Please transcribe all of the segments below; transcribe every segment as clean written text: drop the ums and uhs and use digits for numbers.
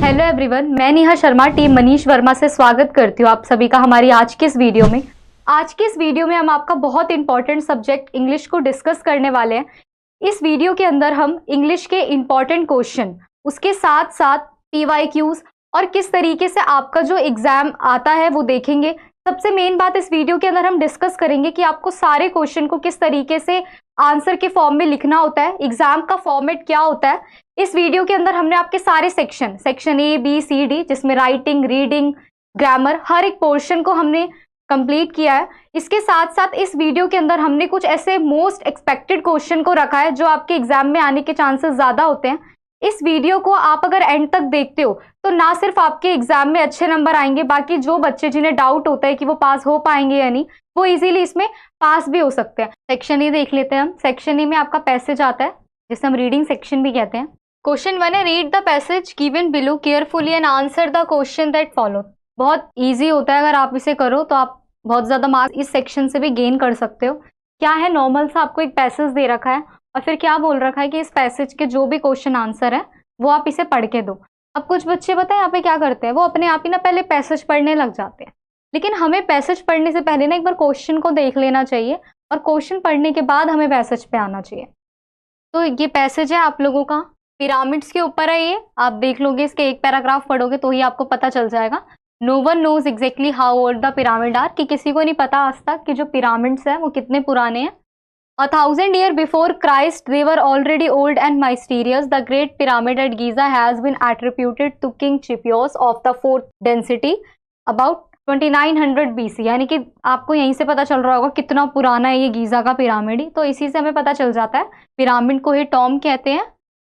Hello everyone, मैं Neha Sharma team Manish Verma से स्वागत करती हूँ आप सभी का हमारी आज की इस वीडियो में। आज की इस वीडियो में हम आपका बहुत इंपॉर्टेंट सब्जेक्ट इंग्लिश को डिस्कस करने वाले हैं। इस वीडियो के अंदर हम इंग्लिश के इंपॉर्टेंट क्वेश्चन, उसके साथ साथ PYQs और किस तरीके से आपका जो एग्जाम आता है वो देखेंगे। सबसे मेन बात इस वीडियो के अंदर हम डिस्कस करेंगे कि आपको सारे क्वेश्चन को किस तरीके से आंसर के फॉर्म में लिखना होता है, एग्जाम का फॉर्मेट क्या होता है। इस वीडियो के अंदर हमने आपके सारे section A, B, C, D, जिसमें राइटिंग, रीडिंग, ग्रामर, हर एक पोर्शन को हमने कंप्लीट किया है। इसके साथ साथ इस वीडियो के अंदर हमने कुछ ऐसे मोस्ट एक्सपेक्टेड क्वेश्चन को रखा है जो आपके एग्जाम में आने के चांसेस ज्यादा होते हैं। इस वीडियो को आप अगर एंड तक देखते हो तो ना सिर्फ आपके एग्जाम में अच्छे नंबर आएंगे, बाकी जो बच्चे जिन्हें डाउट होता है कि वो पास हो पाएंगे या नहीं, वो इजीली इसमें पास भी हो सकते हैं। सेक्शन ए देख लेते हैं हम। सेक्शन ए में आपका पैसेज आता है जिसे हम रीडिंग सेक्शन भी कहते हैं। क्वेश्चन 1 है, read the passage given below carefully and answer the question that follow. बहुत ईजी होता है, अगर आप इसे करो तो आप बहुत ज्यादा मार्क्स इस सेक्शन से भी गेन कर सकते हो। क्या है, नॉर्मल सा आपको एक पैसेज दे रखा है और फिर क्या बोल रखा है कि इस पैसेज के जो भी क्वेश्चन आंसर है वो आप इसे पढ़ के दो। अब कुछ बच्चे बताएं यहाँ पे क्या करते हैं, वो अपने आप ही ना पहले पैसेज पढ़ने लग जाते हैं, लेकिन हमें पैसेज पढ़ने से पहले ना एक बार क्वेश्चन को देख लेना चाहिए और क्वेश्चन पढ़ने के बाद हमें पैसेज पे आना चाहिए। तो ये पैसेज है आप लोगों का, पिरामिड्स के ऊपर है। ये आप देख लोगे, इसके एक पैराग्राफ पढ़ोगे तो ही आपको पता चल जाएगा। No one knows exactly how old the pyramid are, कि किसी को नहीं पता आज तक कि जो पिरामिड्स हैं वो कितने पुराने हैं। 1000 years before Christ, they were already old and mysterious. The Great Pyramid at Giza has been attributed to King Cheops of the fourth dynasty about 2900 BC। यानी कि आपको यहीं से पता चल रहा होगा कितना पुराना है ये गीजा का पिरामिड ही। तो इसी से हमें पता चल जाता है, पिरामिड को ही टॉम कहते हैं।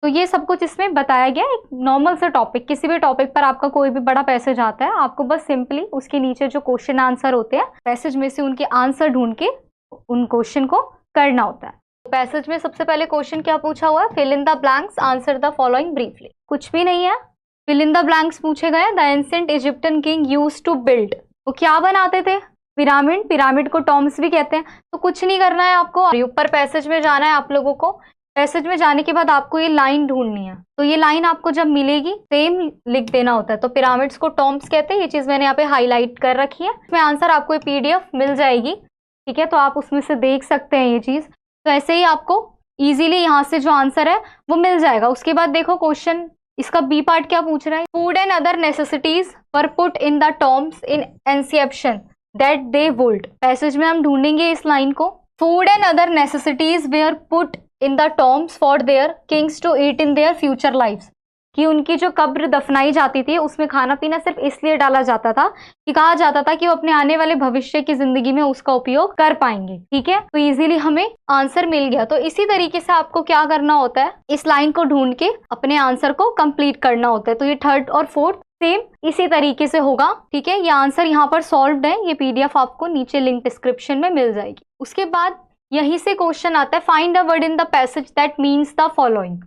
तो ये सब कुछ इसमें बताया गया। एक नॉर्मल से टॉपिक, किसी भी टॉपिक पर आपका कोई भी बड़ा पैसेज आता है, आपको बस सिंपली उसके नीचे जो क्वेश्चन आंसर होते हैं पैसेज में से उनके आंसर ढूंढ के उन क्वेश्चन को करना होता है। पैसेज में सबसे पहले क्वेश्चन क्या पूछा हुआ है, fill in the blanks, answer the following briefly. कुछ भी नहीं है, फिल इन द ब्लैंक्स पूछे गए। The ancient Egyptian king used to build, वो क्या बनाते थे, पिरामिड। पिरामिड को टॉम्स भी कहते हैं। तो कुछ नहीं करना है आपको, ऊपर पैसेज में जाना है आप लोगों को। पैसेज में जाने के बाद आपको ये लाइन ढूंढनी है। तो ये लाइन आपको जब मिलेगी सेम लिख देना होता है। तो पिरामिड्स को टॉम्स कहते हैं, ये चीज मैंने यहाँ पे हाईलाइट कर रखी है। इसमें आंसर आपको PDF मिल जाएगी, ठीक है, तो आप उसमें से देख सकते हैं ये चीज। तो ऐसे ही आपको इजीली यहाँ से जो आंसर है वो मिल जाएगा। उसके बाद देखो क्वेश्चन, इसका B पार्ट क्या पूछ रहा है, food and other necessities were put in the tombs in inception that they would. Passage में हम ढूंढेंगे इस लाइन को। Food and other necessities where put in the tombs for their kings to eat in their future lifes, कि उनकी जो कब्र दफनाई जाती थी उसमें खाना पीना सिर्फ इसलिए डाला जाता था कि कहा जाता था कि वो अपने आने वाले भविष्य की जिंदगी में उसका उपयोग कर पाएंगे। ठीक है, तो इजीली हमें आंसर मिल गया। तो इसी तरीके से आपको क्या करना होता है, इस लाइन को ढूंढ के अपने आंसर को कंप्लीट करना होता है। तो ये थर्ड और फोर्थ सेम इसी तरीके से होगा। ठीक है, ये आंसर यहाँ पर सॉल्व्ड है। ये PDF आपको नीचे लिंक डिस्क्रिप्शन में मिल जाएगी। उसके बाद यहीं से क्वेश्चन आता है, find a word in the passage that means the following.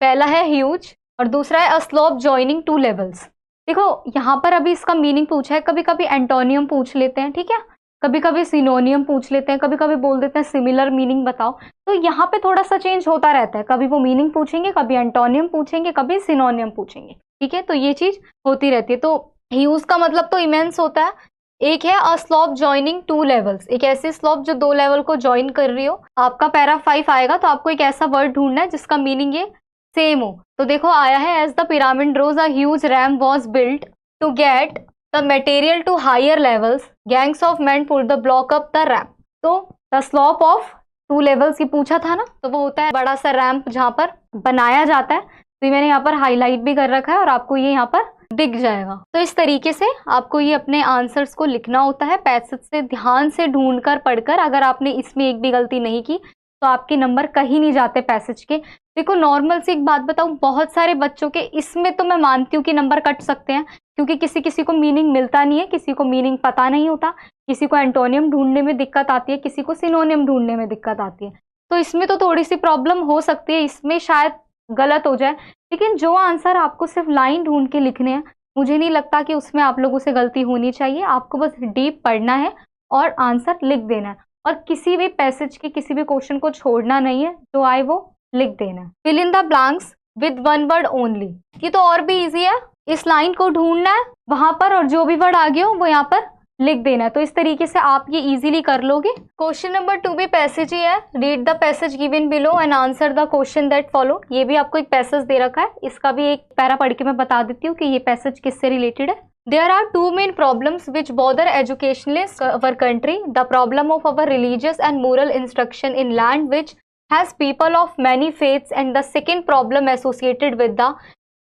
पहला है ह्यूज और दूसरा है a slope joining two levels. देखो यहाँ पर अभी इसका मीनिंग पूछा है, कभी कभी एंटोनियम पूछ लेते हैं, ठीक है, कभी कभी सिनोनियम पूछ लेते हैं, कभी कभी बोल देते हैं सिमिलर मीनिंग बताओ। तो यहाँ पे थोड़ा सा चेंज होता रहता है, कभी वो मीनिंग पूछेंगे, कभी एंटोनियम पूछेंगे, कभी सिनोनियम पूछेंगे। ठीक है, तो ये चीज होती रहती है। तो ह्यूज का मतलब तो इमेंस होता है। एक है a slope joining two levels, एक ऐसी स्लोप जो 2 लेवल को ज्वाइन कर रही हो। आपका पैरा 5 आएगा, तो आपको एक ऐसा वर्ड ढूंढना है जिसका मीनिंग ये सेम हो। तो देखो आया है, as the pyramid rose a huge ram was built to get the material to higher levels, gangs of man pull the block up the ramp. तो द स्लोप ऑफ 2 लेवल्स की पूछा था ना, तो वो होता है बड़ा सा रैम्प जहां पर बनाया जाता है। तो मैंने यहाँ पर हाईलाइट भी कर रखा है और आपको ये यहाँ पर दिख जाएगा। तो इस तरीके से आपको ये अपने आंसर्स को लिखना होता है, पैसेज से ध्यान से ढूंढकर पढ़कर। अगर आपने इसमें एक भी गलती नहीं की तो आपके नंबर कहीं नहीं जाते पैसेज के। देखो नॉर्मल सी एक बात बताऊं, बहुत सारे बच्चों के इसमें तो मैं मानती हूँ कि नंबर कट सकते हैं, क्योंकि किसी किसी को मीनिंग मिलता नहीं है, किसी को मीनिंग पता नहीं होता, किसी को एंटोनियम ढूंढने में दिक्कत आती है, किसी को सिनोनियम ढूंढने में दिक्कत आती है। तो इसमें तो थोड़ी सी प्रॉब्लम हो सकती है, इसमें शायद गलत हो जाए। लेकिन जो आंसर आपको सिर्फ लाइन ढूंढ के लिखने हैं, मुझे नहीं लगता कि उसमें आप लोगों से गलती होनी चाहिए। आपको बस डीप पढ़ना है और आंसर लिख देना है, और किसी भी पैसेज के किसी भी क्वेश्चन को छोड़ना नहीं है, जो आए वो लिख देना है। Fill in the blanks with 1 word only. ये तो और भी इजी है, इस लाइन को ढूंढना है वहां पर, और जो भी वर्ड आ गया हो वो यहाँ पर लिख देना है। तो इस तरीके से आप ये इजीली कर लोगे। क्वेश्चन नंबर 2 भी पैसेज ही है। Read the passage given below and answer the question that follow. ये भी आपको एक पैसेज दे रखा है, इसका भी एक पैरा पढ़ के मैं बता देती हूँ कि ये पैसेज किससे रिलेटेड है। There are two main problems which bother educationalists of our country. The problem of our religious and moral instruction in land which has people of many faiths, and the second problem associated with the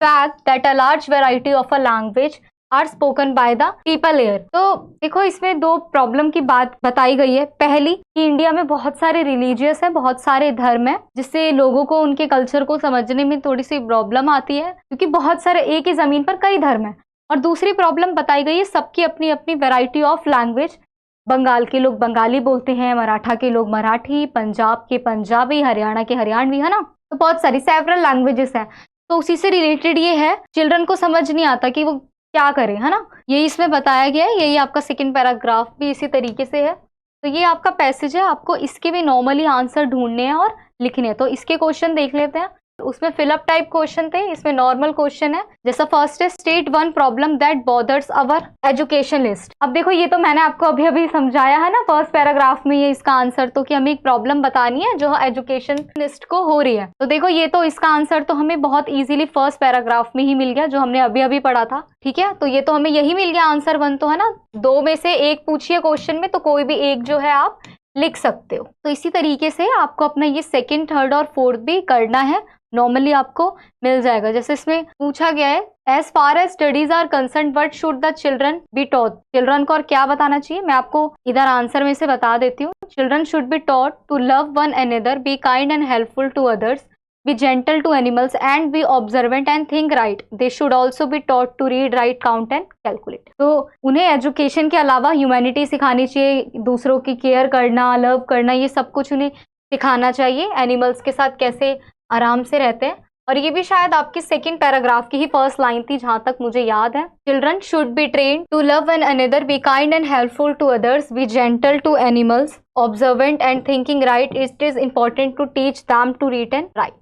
fact that a large variety of a language are spoken by the people here. तो देखो इसमें दो problem की बात बताई गई है। पहली कि इंडिया में बहुत सारे रिलीजियस है, बहुत सारे धर्म है, जिससे लोगों को उनके कल्चर को समझने में थोड़ी सी प्रॉब्लम आती है, क्योंकि बहुत सारे एक ही जमीन पर कई धर्म है। और दूसरी प्रॉब्लम बताई गई है सबकी अपनी अपनी वैरायटी ऑफ लैंग्वेज। बंगाल के लोग बंगाली बोलते हैं, मराठा के लोग मराठी, पंजाब के पंजाबी, हरियाणा के हरियाणवी, है ना। तो बहुत सारी सेवरल लैंग्वेजेस हैं। तो उसी से रिलेटेड ये है। चिल्ड्रन को समझ नहीं आता कि वो क्या करें, है ना। ये इसमें बताया गया है। यही आपका सेकेंड पैराग्राफ भी इसी तरीके से है। तो ये आपका पैसेज है। आपको इसके भी नॉर्मली आंसर ढूंढने हैं और लिखने हैं। तो इसके क्वेश्चन देख लेते हैं। उसमें फिलअप टाइप क्वेश्चन थे, इसमें नॉर्मल क्वेश्चन है। जैसा फर्स्ट है, state one problem that bothers our education list. अब देखो ये तो मैंने आपको अभी अभी समझाया है ना फर्स्ट पैराग्राफ में, ये इसका आंसर। तो कि हमें एक प्रॉब्लम बतानी है जो एजुकेशन लिस्ट को हो रही है। तो देखो ये तो इसका आंसर तो हमें बहुत इजीली फर्स्ट पैराग्राफ में ही मिल गया, जो हमने अभी अभी पढ़ा था। ठीक है, तो ये तो हमें यही मिल गया आंसर वन, तो है ना। दो में से एक पूछिए क्वेश्चन में, तो कोई भी एक जो है आप लिख सकते हो। तो इसी तरीके से आपको अपना ये सेकेंड, थर्ड और फोर्थ भी करना है। नॉर्मली आपको मिल जाएगा। जैसे इसमें पूछा गया है, as far as studies are concern what should the children be taught. Children को और क्या बताना चाहिए, मैं आपको इधर आंसर में से बता देती हूँ। Children should be taught to love one another, be kind and helpful to others, be gentle to animals and be observant and think right. They should also be taught to read, write, count and calculate. तो उन्हें education के अलावा humanity सिखानी चाहिए, दूसरों की care करना, love करना, ये सब कुछ उन्हें सिखाना चाहिए। एनिमल्स के साथ कैसे आराम से रहते हैं। और ये भी शायद आपकी सेकंड पैराग्राफ की ही फर्स्ट लाइन थी, जहां तक मुझे याद है। Children should be train to love one another, be kind and helpful to others, be gentle to animals, observant and thinking right. It is important to teach them to read and write.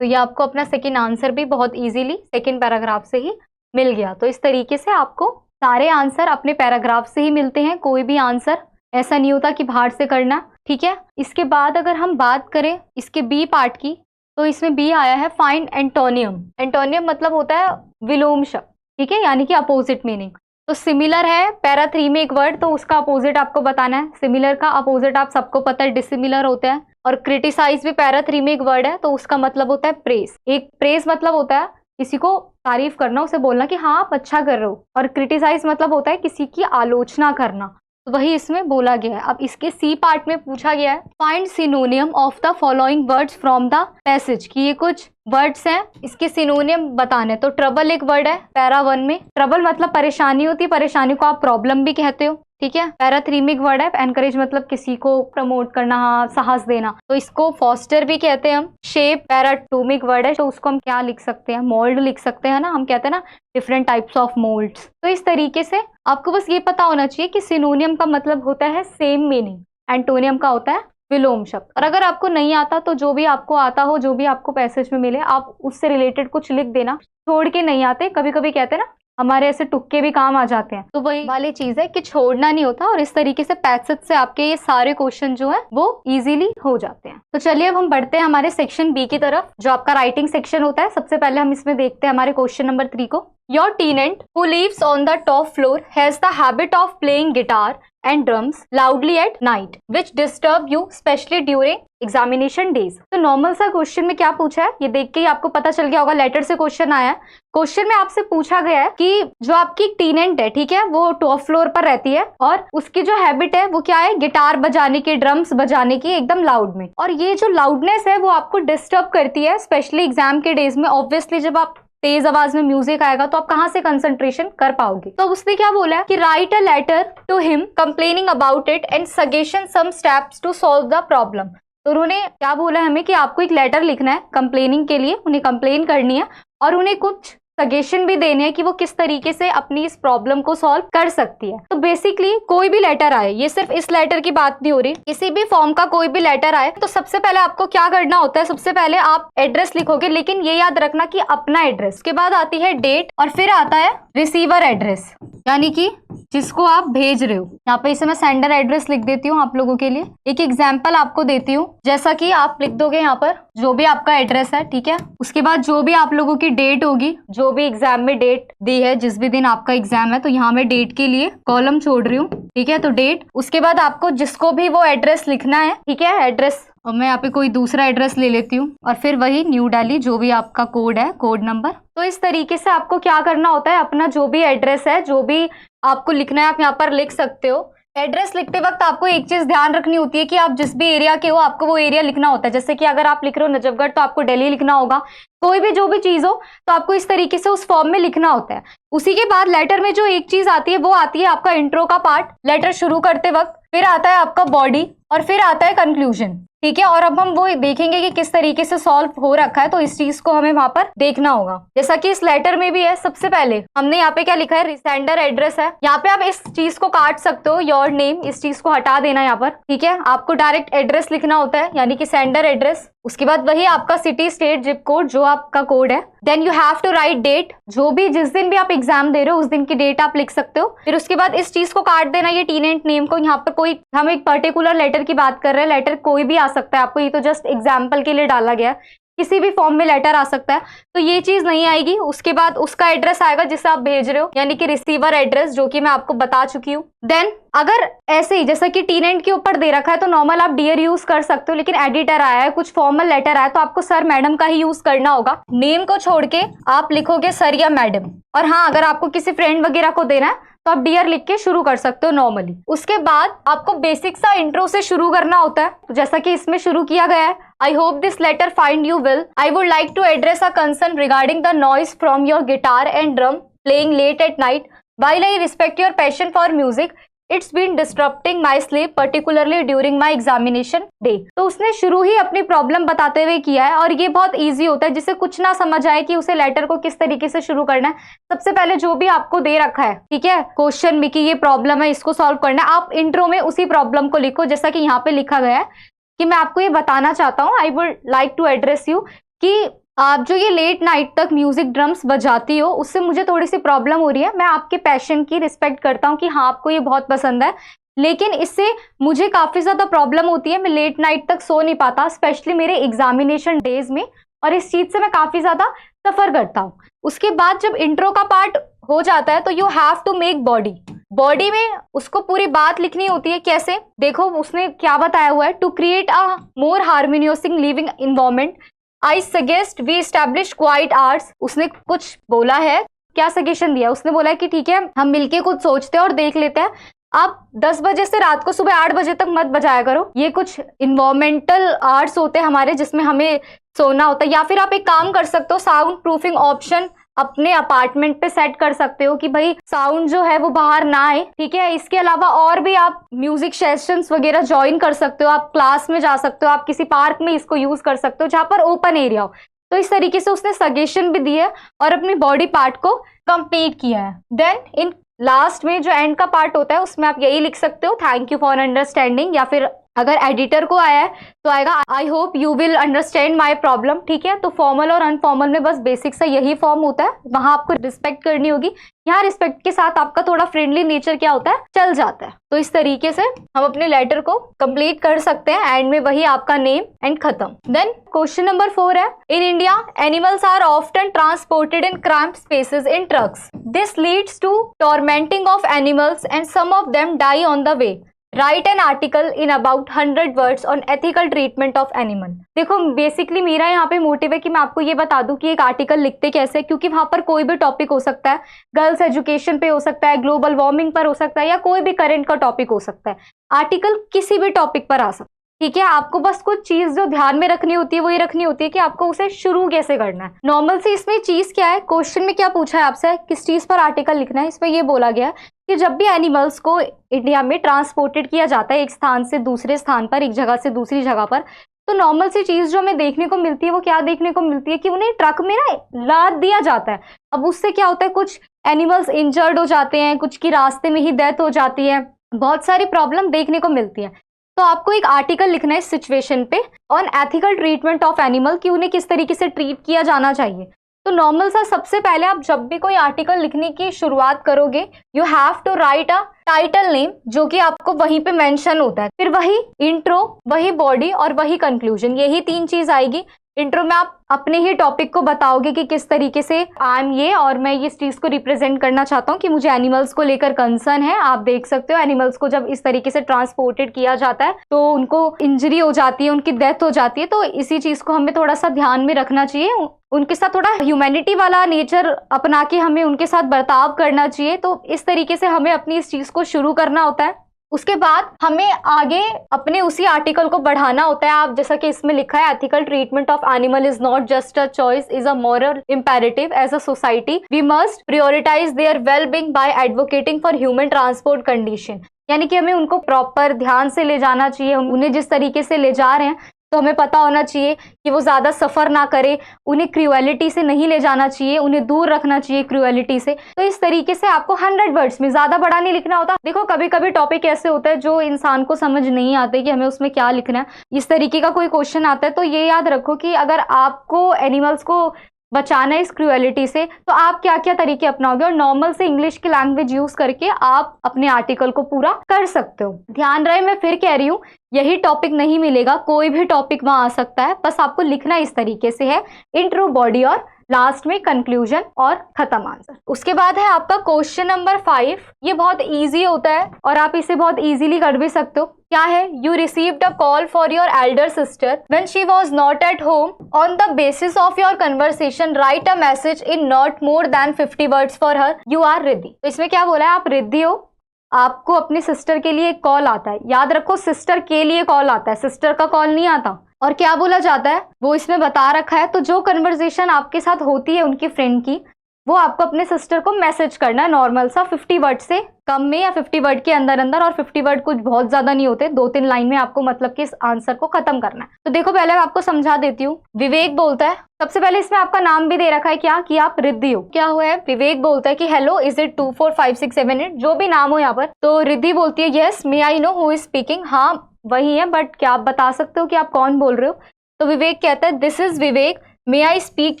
तो ये आपको अपना second answer भी बहुत easily second paragraph से ही मिल गया। तो इस तरीके से आपको सारे आंसर अपने पैराग्राफ से ही मिलते हैं। कोई भी आंसर ऐसा नहीं होता कि बाहर से करना। ठीक है, इसके बाद अगर हम बात करें इसके बी पार्ट की, तो इसमें बी आया है फाइंड एंटोनियम। एंटोनियम मतलब होता है विलोम शब्द। ठीक है, यानी कि अपोजिट मीनिंग। तो सिमिलर है पैरा 3 में एक वर्ड, तो उसका अपोजिट आपको बताना है। सिमिलर का अपोजिट आप सबको पता है डिसिमिलर होता है। और क्रिटिसाइज भी पैरा 3 में एक वर्ड है, तो उसका मतलब होता है प्रेस। एक प्रेस मतलब होता है किसी को तारीफ करना, उसे बोलना कि हाँ आप अच्छा कर रहे हो। और क्रिटिसाइज मतलब होता है किसी की आलोचना करना। तो वही इसमें बोला गया है। अब इसके सी पार्ट में पूछा गया है, find सिनोनियम of the following words from the passage. कि ये कुछ वर्ड्स हैं, इसके सिनोनियम बताने। तो ट्रबल एक वर्ड है पैरा 1 में। ट्रबल मतलब परेशानी होती है, परेशानी को आप प्रॉब्लम भी कहते हो। ठीक है, पैरा 3 में एक वर्ड है एनकरेज, मतलब किसी को प्रमोट करना, हाँ साहस देना, तो इसको फॉस्टर भी कहते हैं हम। शेप पैरा 2 में एक वर्ड है, तो उसको हम क्या लिख सकते हैं, मोल्ड लिख सकते हैं ना। हम कहते हैं ना डिफरेंट टाइप्स ऑफ मोल्ड्स। तो इस तरीके से आपको बस ये पता होना चाहिए कि सिनोनियम का मतलब होता है सेम मीनिंग, एंटोनियम का होता है विलोम शब्द। और अगर आपको नहीं आता तो जो भी आपको आता हो, जो भी आपको पैसेज में मिले, आप उससे रिलेटेड कुछ लिख देना। छोड़ के नहीं आते, कभी कभी कहते हैं ना हमारे ऐसे तुक्के भी काम आ जाते हैं, तो वही वाली चीज है कि छोड़ना नहीं होता। और इस तरीके से पैसेज से आपके ये सारे क्वेश्चन जो है वो इजीली हो जाते हैं। तो चलिए अब हम बढ़ते हैं हमारे सेक्शन बी की तरफ, जो आपका राइटिंग सेक्शन होता है। सबसे पहले हम इसमें देखते हैं हमारे क्वेश्चन नंबर 3 को। Your tenant who lives on the top floor has the habit of playing guitar and drums loudly at night, which disturb you especially during examination days. तो नॉर्मल सा क्वेश्चन में क्या पूछा है, ये देख के ही आपको पता चल गया होगा, लेटर से क्वेश्चन आया है। क्वेश्चन में आपसे पूछा गया है कि जो आपकी टेनेंट है, ठीक है, वो टॉप फ्लोर पर रहती है और उसकी जो हैबिट है वो क्या है, गिटार बजाने की, ड्रम्स बजाने की एकदम लाउड में। और ये जो लाउडनेस है वो आपको डिस्टर्ब करती है, स्पेशली एग्जाम के डेज में। ऑब्वियसली जब आप तेज आवाज में म्यूजिक आएगा तो आप कहां से कंसंट्रेशन कर पाओगे। तो उसने क्या बोला है कि write a letter to him complaining about it and suggestion some steps to solve the problem. तो उन्होंने क्या बोला है हमें कि आपको एक लेटर लिखना है कंप्लेनिंग के लिए, उन्हें कंप्लेन करनी है और उन्हें कुछ सजेशन भी देने हैं कि वो किस तरीके से अपनी इस प्रॉब्लम को सॉल्व कर सकती है। तो बेसिकली कोई भी लेटर आए, ये सिर्फ इस लेटर की बात नहीं हो रही, किसी भी फॉर्म का कोई भी लेटर आए तो सबसे पहले आपको क्या करना होता है, सबसे पहले आप एड्रेस लिखोगे, लेकिन ये याद रखना कि अपना एड्रेस, उसके बाद आती है डेट और फिर आता है रिसीवर एड्रेस, यानी कि जिसको आप भेज रहे हो। यहाँ पे इसे मैं सेंडर एड्रेस लिख देती हूँ आप लोगों के लिए। एक एग्जाम्पल आपको देती हूँ, जैसा कि आप लिख दोगे यहाँ पर जो भी आपका एड्रेस है, ठीक है। उसके बाद जो भी आप लोगों की डेट होगी, जो भी एग्जाम में डेट दी है, जिस भी दिन आपका एग्जाम है, तो यहाँ मैं डेट के लिए कॉलम छोड़ रही हूँ, ठीक है। तो डेट, उसके बाद आपको जिसको भी वो एड्रेस लिखना है, ठीक है, एड्रेस, और मैं यहाँ पे कोई दूसरा एड्रेस ले लेती हूँ और फिर वही न्यू दिल्ली, जो भी आपका कोड है, कोड नंबर। तो इस तरीके से आपको क्या करना होता है, अपना जो भी एड्रेस है, जो भी आपको लिखना है, आप यहाँ पर लिख सकते हो। एड्रेस लिखते वक्त आपको एक चीज ध्यान रखनी होती है कि आप जिस भी एरिया के हो, आपको वो एरिया लिखना होता है। जैसे कि अगर आप लिख रहे हो नजफगढ़, तो आपको दिल्ली लिखना होगा। कोई भी जो भी चीज हो तो आपको इस तरीके से उस फॉर्म में लिखना होता है। उसी के बाद लेटर में जो एक चीज आती है, वो आती है आपका इंट्रो का पार्ट, लेटर शुरू करते वक्त, फिर आता है आपका बॉडी और फिर आता है कंक्लूजन, ठीक है। और अब हम वो देखेंगे कि किस तरीके से सॉल्व हो रखा है, तो इस चीज को हमें वहां पर देखना होगा। जैसा कि इस लेटर में भी है, सबसे पहले हमने यहाँ पे क्या लिखा है, सेंडर एड्रेस है। यहाँ पे आप इस चीज को काट सकते हो, योर नेम, इस चीज को हटा देना यहाँ पर, ठीक है। आपको डायरेक्ट एड्रेस लिखना होता है, यानी कि सेंडर एड्रेस। उसके बाद वही आपका सिटी, स्टेट, जिप कोड, जो आपका कोड है। Then you have to write date, जो भी जिस दिन भी आप एग्जाम दे रहे हो उस दिन की डेट आप लिख सकते हो। फिर उसके बाद इस चीज को काट देना, ये टीनेंट नेम को। यहाँ पर कोई, हम एक पर्टिकुलर लेटर की बात कर रहे हैं, लेटर कोई भी आ सकता है आपको, ये तो जस्ट एग्जाम्पल के लिए डाला गया है, किसी भी फॉर्म में लेटर आ सकता है, तो ये चीज नहीं आएगी। उसके बाद उसका एड्रेस आएगा जिसे आप भेज रहे हो, यानी कि रिसीवर एड्रेस, जो कि मैं आपको बता चुकी हूँ। देन अगर ऐसे ही जैसा कि टीनेंट के ऊपर दे रखा है तो नॉर्मल आप डियर यूज कर सकते हो, लेकिन एडिटर आया है, कुछ फॉर्मल लेटर आया, तो आपको सर मैडम का ही यूज करना होगा। नेम को छोड़ के आप लिखोगे सर या मैडम। और हाँ, अगर आपको किसी फ्रेंड वगैरह को देना है तो आप डियर लिख के शुरू कर सकते हो नॉर्मली। उसके बाद आपको बेसिक सा इंट्रो से शुरू करना होता है, तो जैसा कि इसमें शुरू किया गया है, I hope this letter find you well. I would like to address a concern regarding the noise from your guitar and drum playing late at night. While I respect your passion for music, it's been disrupting my sleep, particularly during my examination day. तो उसने शुरू ही अपनी problem बताते हुए किया है, और ये बहुत इजी होता है, जिसे कुछ ना समझ आए कि उसे लेटर को किस तरीके से शुरू करना है। सबसे पहले जो भी आपको दे रखा है, ठीक है, क्वेश्चन में कि ये प्रॉब्लम है, इसको सॉल्व करना है, आप इंट्रो में उसी प्रॉब्लम को लिखो। जैसा कि यहाँ पे लिखा गया है कि मैं आपको ये बताना चाहता हूँ, I would like to address you, कि आप जो ये लेट नाइट तक म्यूजिक ड्रम्स बजाती हो, उससे मुझे थोड़ी सी प्रॉब्लम हो रही है। मैं आपके पैशन की रिस्पेक्ट करता हूँ कि हाँ, आपको ये बहुत पसंद है, लेकिन इससे मुझे काफी ज्यादा प्रॉब्लम होती है। मैं लेट नाइट तक सो नहीं पाता, स्पेशली मेरे एग्जामिनेशन डेज में, और इस चीज से मैं काफी ज्यादा सफर करता हूँ। उसके बाद जब इंट्रो का पार्ट हो जाता है तो you have to make body. Body में उसको पूरी बात लिखनी होती है। कैसे, देखो उसने क्या बताया हुआ है, to create a more harmonious living environment I suggest we establish quiet hours. उसने कुछ बोला है, क्या सजेशन दिया, उसने बोला है कि ठीक है, हम मिलके कुछ सोचते हैं और देख लेते हैं, आप 10 बजे से रात को सुबह 8 बजे तक मत बजाया करो। ये कुछ इन्वायरमेंटल आर्ट्स होते हैं हमारे, जिसमें हमें सोना होता है। या फिर आप एक काम कर सकते हो, साउंड प्रूफिंग ऑप्शन अपने अपार्टमेंट पे सेट कर सकते हो कि भाई साउंड जो है वो बाहर ना आए, ठीक है। इसके अलावा और भी आप म्यूजिक सेशंस वगैरह ज्वाइन कर सकते हो, आप क्लास में जा सकते हो, आप किसी पार्क में इसको यूज कर सकते हो जहां पर ओपन एरिया हो। तो इस तरीके से उसने सजेशन भी दी है और अपनी बॉडी पार्ट को कंप्लीट किया है। देन इन लास्ट में जो एंड का पार्ट होता है, उसमें आप यही लिख सकते हो, थैंक यू फॉर अंडरस्टैंडिंग, या फिर अगर एडिटर को आया है तो आएगा I hope you will understand my problem, ठीक है। तो फॉर्मल और अनफॉर्मल में बस बेसिक सा यही फॉर्म होता है, वहां आपको रिस्पेक्ट करनी होगी। यहाँ रिस्पेक्ट के साथ आपका थोड़ा फ्रेंडली नेचर क्या होता है, चल जाता है। तो इस तरीके से हम अपने लेटर को कंप्लीट कर सकते हैं। एंड में वही आपका नेम एंड खत्म। देन क्वेश्चन नंबर 4 है, in India animals are often transported in cramped spaces in trucks. This leads to tormenting of animals and some of them die on the way. Write an article in about 100 words on ethical treatment of animal. देखो basically मेरा यहाँ पे motive है कि मैं आपको ये बता दूं कि एक आर्टिकल लिखते कैसे, क्योंकि वहां पर कोई भी टॉपिक हो सकता है, गर्ल्स एजुकेशन पे हो सकता है, ग्लोबल वार्मिंग पर हो सकता है, या कोई भी करंट का टॉपिक हो सकता है। आर्टिकल किसी भी टॉपिक पर आ सकता है, ठीक है। आपको बस कुछ चीज जो ध्यान में रखनी होती है वो ये रखनी होती है कि आपको उसे शुरू कैसे करना है। नॉर्मल से इसमें चीज क्या है, क्वेश्चन में क्या पूछा है आपसे, किस चीज पर आर्टिकल लिखना है। इसमें ये बोला गया है कि जब भी एनिमल्स को इंडिया में ट्रांसपोर्टेड किया जाता है एक स्थान से दूसरे स्थान पर, एक जगह से दूसरी जगह पर, तो नॉर्मल सी चीज जो हमें देखने को मिलती है वो क्या देखने को मिलती है कि उन्हें ट्रक में ना लाद दिया जाता है। अब उससे क्या होता है, कुछ एनिमल्स इंजर्ड हो जाते हैं, कुछ की रास्ते में ही डेथ हो जाती है, बहुत सारी प्रॉब्लम देखने को मिलती है। तो आपको एक आर्टिकल लिखना है इस सिचुएशन पे on ethical treatment of animal, कि उन्हें किस तरीके से ट्रीट किया जाना चाहिए। तो नॉर्मल सा सबसे पहले आप जब भी कोई आर्टिकल लिखने की शुरुआत करोगे, you have to write a title name, जो कि आपको वहीं पे मेंशन होता है। फिर वही इंट्रो, वही बॉडी और वही कंक्लूजन, यही 3 चीज आएगी। इंट्रो में आप अपने ही टॉपिक को बताओगे कि किस तरीके से आई एम ये, और मैं इस चीज को रिप्रेजेंट करना चाहता हूँ कि मुझे एनिमल्स को लेकर कंसर्न है। आप देख सकते हो एनिमल्स को जब इस तरीके से ट्रांसपोर्टेड किया जाता है तो उनको इंजरी हो जाती है, उनकी डेथ हो जाती है। तो इसी चीज को हमें थोड़ा सा ध्यान में रखना चाहिए, उनके साथ थोड़ा ह्यूमैनिटी वाला नेचर अपना के हमें उनके साथ बर्ताव करना चाहिए। तो इस तरीके से हमें अपनी इस चीज को शुरू करना होता है। उसके बाद हमें आगे अपने उसी आर्टिकल को बढ़ाना होता है। आप जैसा कि इसमें लिखा है, ethical treatment of animal is not just a choice, is a moral imperative as a society, we must prioritise their well being by advocating for human transport condition. यानी कि हमें उनको प्रॉपर ध्यान से ले जाना चाहिए। उन्हें जिस तरीके से ले जा रहे हैं तो हमें पता होना चाहिए कि वो ज्यादा सफर ना करे, उन्हें क्रूएलिटी से नहीं ले जाना चाहिए, उन्हें दूर रखना चाहिए क्रूएलिटी से। तो इस तरीके से आपको 100 वर्ड्स में, ज्यादा बड़ा नहीं लिखना होता। देखो कभी कभी टॉपिक ऐसे होता है जो इंसान को समझ नहीं आते कि हमें उसमें क्या लिखना है। इस तरीके का कोई क्वेश्चन आता है तो ये याद रखो कि अगर आपको एनिमल्स को बचाना है इस क्रूएलिटी से तो आप क्या क्या तरीके अपनाओगे, और नॉर्मल से इंग्लिश की लैंग्वेज यूज करके आप अपने आर्टिकल को पूरा कर सकते हो। ध्यान रहे, मैं फिर कह रही हूँ, यही टॉपिक नहीं मिलेगा, कोई भी टॉपिक वहां आ सकता है, बस आपको लिखना इस तरीके से है, इंट्रो, बॉडी और लास्ट में कंक्लूजन और खत्म आंसर। उसके बाद है आपका क्वेश्चन नंबर 5। ये बहुत इजी होता है और आप इसे बहुत इजीली कर भी सकते हो। क्या है, you received a call for your elder sister when she was not at home, on the basis of your conversation write a message in not more than 50 words for her, you are Riddhi. तो इसमें क्या बोला है, आप रिद्धि हो, आपको अपनी sister के लिए एक कॉल आता है। याद रखो, सिस्टर के लिए कॉल आता है, सिस्टर का कॉल नहीं आता। और क्या बोला जाता है वो इसमें बता रखा है। तो जो कन्वर्सेशन आपके साथ होती है उनकी फ्रेंड की, वो आपको अपने सिस्टर को मैसेज करना है नॉर्मल सा, 50 वर्ड से कम में या 50 वर्ड के अंदर अंदर। और 50 वर्ड कुछ बहुत ज्यादा नहीं होते, 2-3 लाइन में आपको मतलब कि इस आंसर को खत्म करना है। तो देखो पहले मैं आपको समझा देती हूँ। विवेक बोलता है, सबसे पहले इसमें आपका नाम भी दे रखा है क्या, कि आप रिद्धि हो। क्या हुआ है, विवेक बोलता है कि हेलो इज इट 2 4 5 6 7 8, जो भी नाम हो यहाँ पर। तो रिद्धि बोलती है yes may I know who is speaking, हाँ वही है, बट क्या आप बता सकते हो कि आप कौन बोल रहे हो। तो विवेक कहता है this is Vivek, may I speak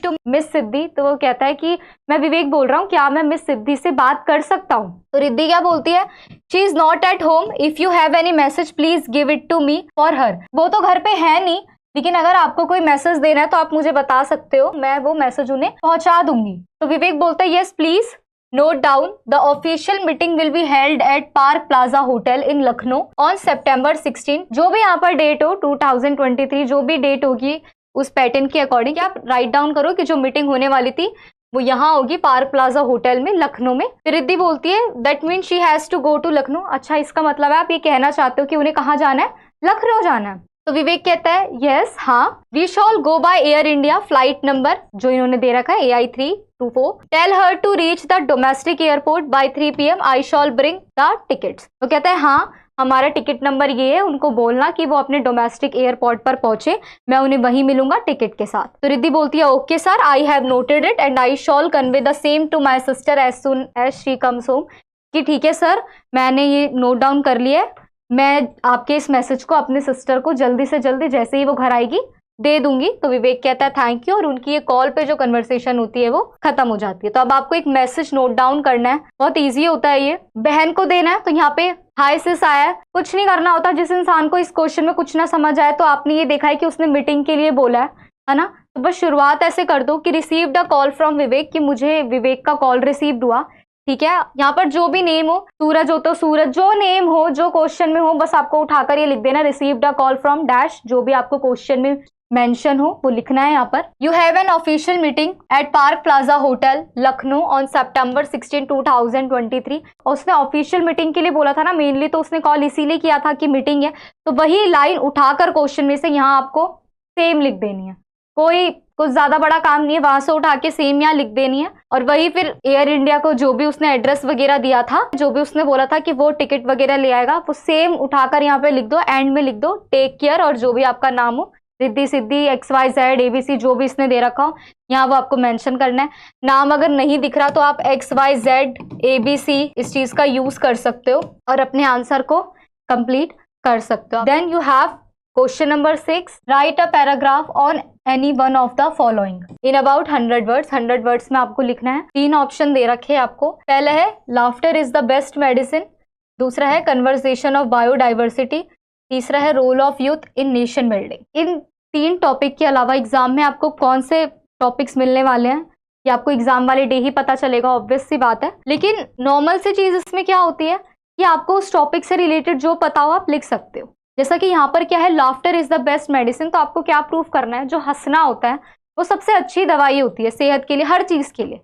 to miss Siddhi. तो वो कहता है कि मैं विवेक बोल रहा हूँ, क्या मैं मिस सिद्धि से बात कर सकता हूँ। तो रिद्धि क्या बोलती है, she is not at home, if you have any message please give it to me for her. वो तो घर पे है नहीं, लेकिन अगर आपको कोई मैसेज देना है तो आप मुझे बता सकते हो, मैं वो मैसेज उन्हें पहुंचा दूंगी। तो विवेक बोलता है yes please note down the official meeting will be held at park plaza hotel in Lucknow on September 16। जो भी यहाँ पर डेट हो 2023, जो भी डेट होगी उस पैटर्न के अकॉर्डिंग आप राइट डाउन करो कि जो मीटिंग होने वाली थी वो यहाँ होगी पार्क प्लाजा होटल में लखनऊ में। फिर रिद्धि बोलती है that mean she has to go to Lucknow. अच्छा, इसका मतलब है आप ये कहना चाहते हो कि उन्हें कहाँ जाना है, लखनऊ जाना है। तो विवेक कहता है यस हाँ, we shall go by Air India, flight number जो इन्होंने दे रखा है AI324, tell her to reach the domestic airport by 3 PM, I shall bring the tickets. तो कहता है हाँ हमारा टिकट नंबर ये है, उनको बोलना कि वो अपने डोमेस्टिक एयरपोर्ट पर पहुंचे, मैं उन्हें वहीं मिलूंगा टिकट के साथ। तो रिद्धि बोलती है okay sir, I have noted it and I shall convey the same to my sister as soon as she comes home. कि ठीक है सर, मैंने ये नोट डाउन कर लिया है, मैं आपके इस मैसेज को अपने सिस्टर को जल्दी से जल्दी जैसे ही वो घर आएगी दे दूंगी। तो विवेक कहता है थैंक यू, और उनकी ये कॉल पे जो कन्वर्सेशन होती है वो खत्म हो जाती है। तो अब आपको एक मैसेज नोट डाउन करना है, बहुत इजी होता है ये, बहन को देना है। तो यहाँ पे हाय सिस आया है, कुछ नहीं करना होता। जिस इंसान को इस क्वेश्चन में कुछ ना समझ आए, तो आपने ये देखा है कि उसने मीटिंग के लिए बोला है ना, तो बस शुरुआत ऐसे कर दो कि रिसीव्ड अ कॉल फ्रॉम विवेक, कि मुझे विवेक का कॉल रिसीव्ड हुआ। ठीक है, यहाँ पर जो भी नेम हो, सूरज हो तो सूरज, जो नेम हो जो क्वेश्चन में हो, बस आपको उठाकर ये लिख देना received a call from dash, जो भी आपको क्वेश्चन में मेंशन हो वो लिखना है यहाँ पर। You have an official meeting at park plaza hotel Lucknow on September 16, 2023। और उसने ऑफिशियल मीटिंग के लिए बोला था ना, मेनली तो उसने कॉल इसीलिए किया था कि मीटिंग है, तो वही लाइन उठाकर क्वेश्चन में से यहाँ आपको सेम लिख देनी है। कोई कुछ ज्यादा बड़ा काम नहीं है, वहां से उठा के सेम यहाँ लिख देनी है। और वही फिर एयर इंडिया को जो भी उसने एड्रेस वगैरह दिया था, जो भी उसने बोला था कि वो टिकट वगैरह ले आएगा, वो सेम उठाकर यहाँ पे लिख दो, एंड में लिख दो टेक केयर, और जो भी आपका नाम हो रिद्धि सिद्धि XYZ ABC जो भी इसने दे रखा हो यहाँ वो आपको मेंशन करना है। नाम अगर नहीं दिख रहा तो आप XYZ ABC इस चीज का यूज कर सकते हो और अपने आंसर को कंप्लीट कर सकते हो। Then you have question number 6, write a paragraph on any one of the following in about 100 words. 100 words में आपको लिखना है। 3 ऑप्शन दे रखे हैं आपको। पहला है laughter is the best medicine, दूसरा है कन्वर्सेशन ऑफ बायोडाइवर्सिटी, तीसरा है role of youth in nation building. इन 3 टॉपिक के अलावा एग्जाम में आपको कौन से टॉपिक्स मिलने वाले हैं ये आपको एग्जाम वाले डे ही पता चलेगा, ऑब्वियस सी बात है। लेकिन नॉर्मल सी चीज इसमें क्या होती है कि आपको उस टॉपिक से रिलेटेड जो पता हो आप लिख सकते हो। जैसा कि यहाँ पर क्या है, laughter is the best medicine, तो आपको क्या प्रूव करना है, जो हंसना होता है वो सबसे अच्छी दवाई होती है सेहत के लिए, हर चीज के लिए,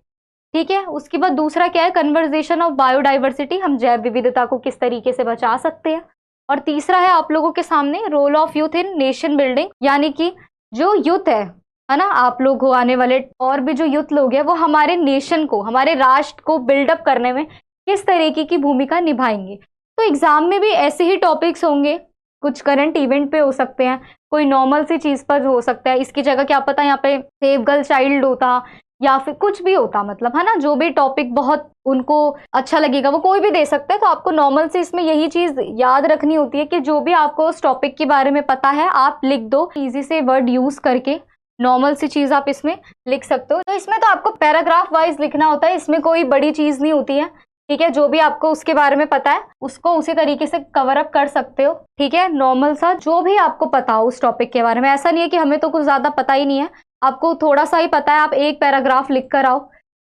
ठीक है। उसके बाद दूसरा क्या है, कन्वर्जेशन ऑफ बायोडाइवर्सिटी, हम जैव विविधता को किस तरीके से बचा सकते हैं। और तीसरा है आप लोगों के सामने role of youth in nation building, यानी कि जो यूथ है ना, आप लोग हो आने वाले और भी जो यूथ लोग हैं वो हमारे नेशन को, हमारे राष्ट्र को बिल्डअप करने में किस तरीके की भूमिका निभाएंगे। तो एग्जाम में भी ऐसे ही टॉपिक्स होंगे, कुछ करंट इवेंट पे हो सकते हैं, कोई नॉर्मल सी चीज पर हो सकता है, इसकी जगह क्या पता यहाँ पे सेव गर्ल चाइल्ड होता या फिर कुछ भी होता, मतलब है ना, जो भी टॉपिक बहुत उनको अच्छा लगेगा वो कोई भी दे सकता है। तो आपको नॉर्मल से इसमें यही चीज याद रखनी होती है कि जो भी आपको उस टॉपिक के बारे में पता है आप लिख दो, इजी से वर्ड यूज करके नॉर्मल सी चीज आप इसमें लिख सकते हो। तो इसमें तो आपको पैराग्राफ वाइज लिखना होता है, इसमें कोई बड़ी चीज नहीं होती है, ठीक है। जो भी आपको उसके बारे में पता है उसको उसी तरीके से कवर अप कर सकते हो, ठीक है। नॉर्मल सा जो भी आपको पता हो उस टॉपिक के बारे में, ऐसा नहीं है कि हमें तो कुछ ज्यादा पता ही नहीं है, आपको थोड़ा सा ही पता है, आप एक पैराग्राफ लिख कर आओ,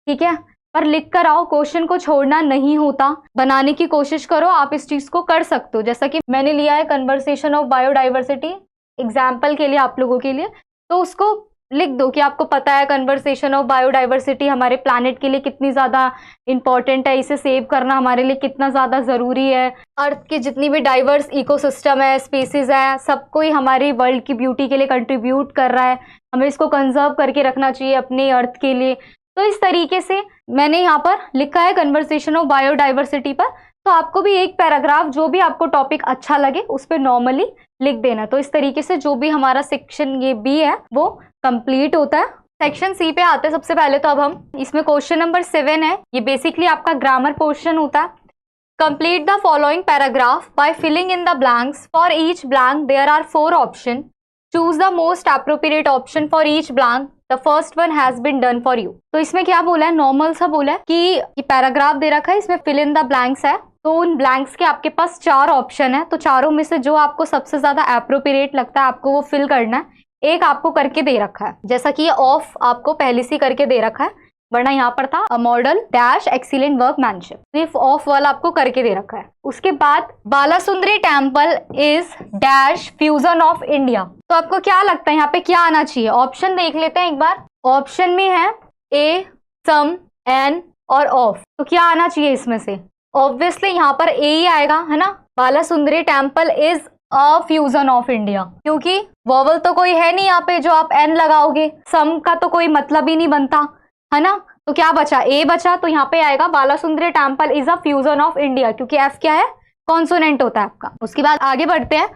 ठीक है, पर लिख कर आओ, क्वेश्चन को छोड़ना नहीं होता, बनाने की कोशिश करो, आप इस चीज को कर सकते हो। जैसा कि मैंने लिया है कन्वर्सेशन ऑफ बायोडाइवर्सिटी एग्जाम्पल के लिए आप लोगों के लिए, तो उसको लिख दो कि आपको पता है कन्वर्सेशन ऑफ बायोडाइवर्सिटी हमारे प्लैनेट के लिए कितनी ज़्यादा इंपॉर्टेंट है, इसे सेव करना हमारे लिए कितना ज़्यादा ज़रूरी है। अर्थ की जितनी भी डाइवर्स इकोसिस्टम है, स्पीसीज है, सबको ही हमारी वर्ल्ड की ब्यूटी के लिए कंट्रीब्यूट कर रहा है, हमें इसको कंजर्व करके रखना चाहिए अपने अर्थ के लिए। तो इस तरीके से मैंने यहाँ पर लिखा है कन्वर्सेशन ऑफ बायोडाइवर्सिटी पर। तो आपको भी एक पैराग्राफ जो भी आपको टॉपिक अच्छा लगे उस पर नॉर्मली लिख देना। तो इस तरीके से जो भी हमारा सेक्शन ये बी है वो कंप्लीट होता है। सेक्शन सी पे आते हैं सबसे पहले। तो अब हम इसमें क्वेश्चन नंबर 7 है, ये बेसिकली आपका ग्रामर पोर्शन होता है। Complete the following paragraph by filling in the blanks, for each blank there are 4 option, choose the most appropriate option for each blank, the first one has been done for you. तो इसमें क्या बोला है, normal सा बोला है कि paragraph दे रखा है, इसमें फिल इन द ब्लैंक्स है, तो उन ब्लैंक्स के आपके पास 4 ऑप्शन है, तो चारों में से जो आपको सबसे ज्यादा एप्रोप्रिएट लगता है आपको वो फिल करना है। एक आपको करके दे रखा है, जैसा कि ये ऑफ आपको पहले से करके दे रखा है, वरना यहाँ पर था a model dash excellent workmanship, सिर्फ ऑफ वाला आपको करके दे रखा है। उसके बाद Balasundari temple is dash fusion of India, तो आपको क्या लगता है यहाँ पे क्या आना चाहिए? ऑप्शन देख लेते हैं एक बार। ऑप्शन में है ए, सम, एन और ऑफ, तो क्या आना चाहिए इसमें से? ऑब्वियसली यहाँ पर ए ही आएगा, है ना। Balasundari temple is a fusion of India, क्योंकि वॉवल तो कोई है नहीं यहाँ पे जो आप एन लगाओगे, सम का तो कोई मतलब ही नहीं बनता, है ना। तो क्या बचा? ए बचा, तो यहाँ पे आएगा Balasundari temple is a fusion of India, क्योंकि एफ क्या है, कॉन्सोनेंट होता है आपका। उसके बाद आगे बढ़ते हैं।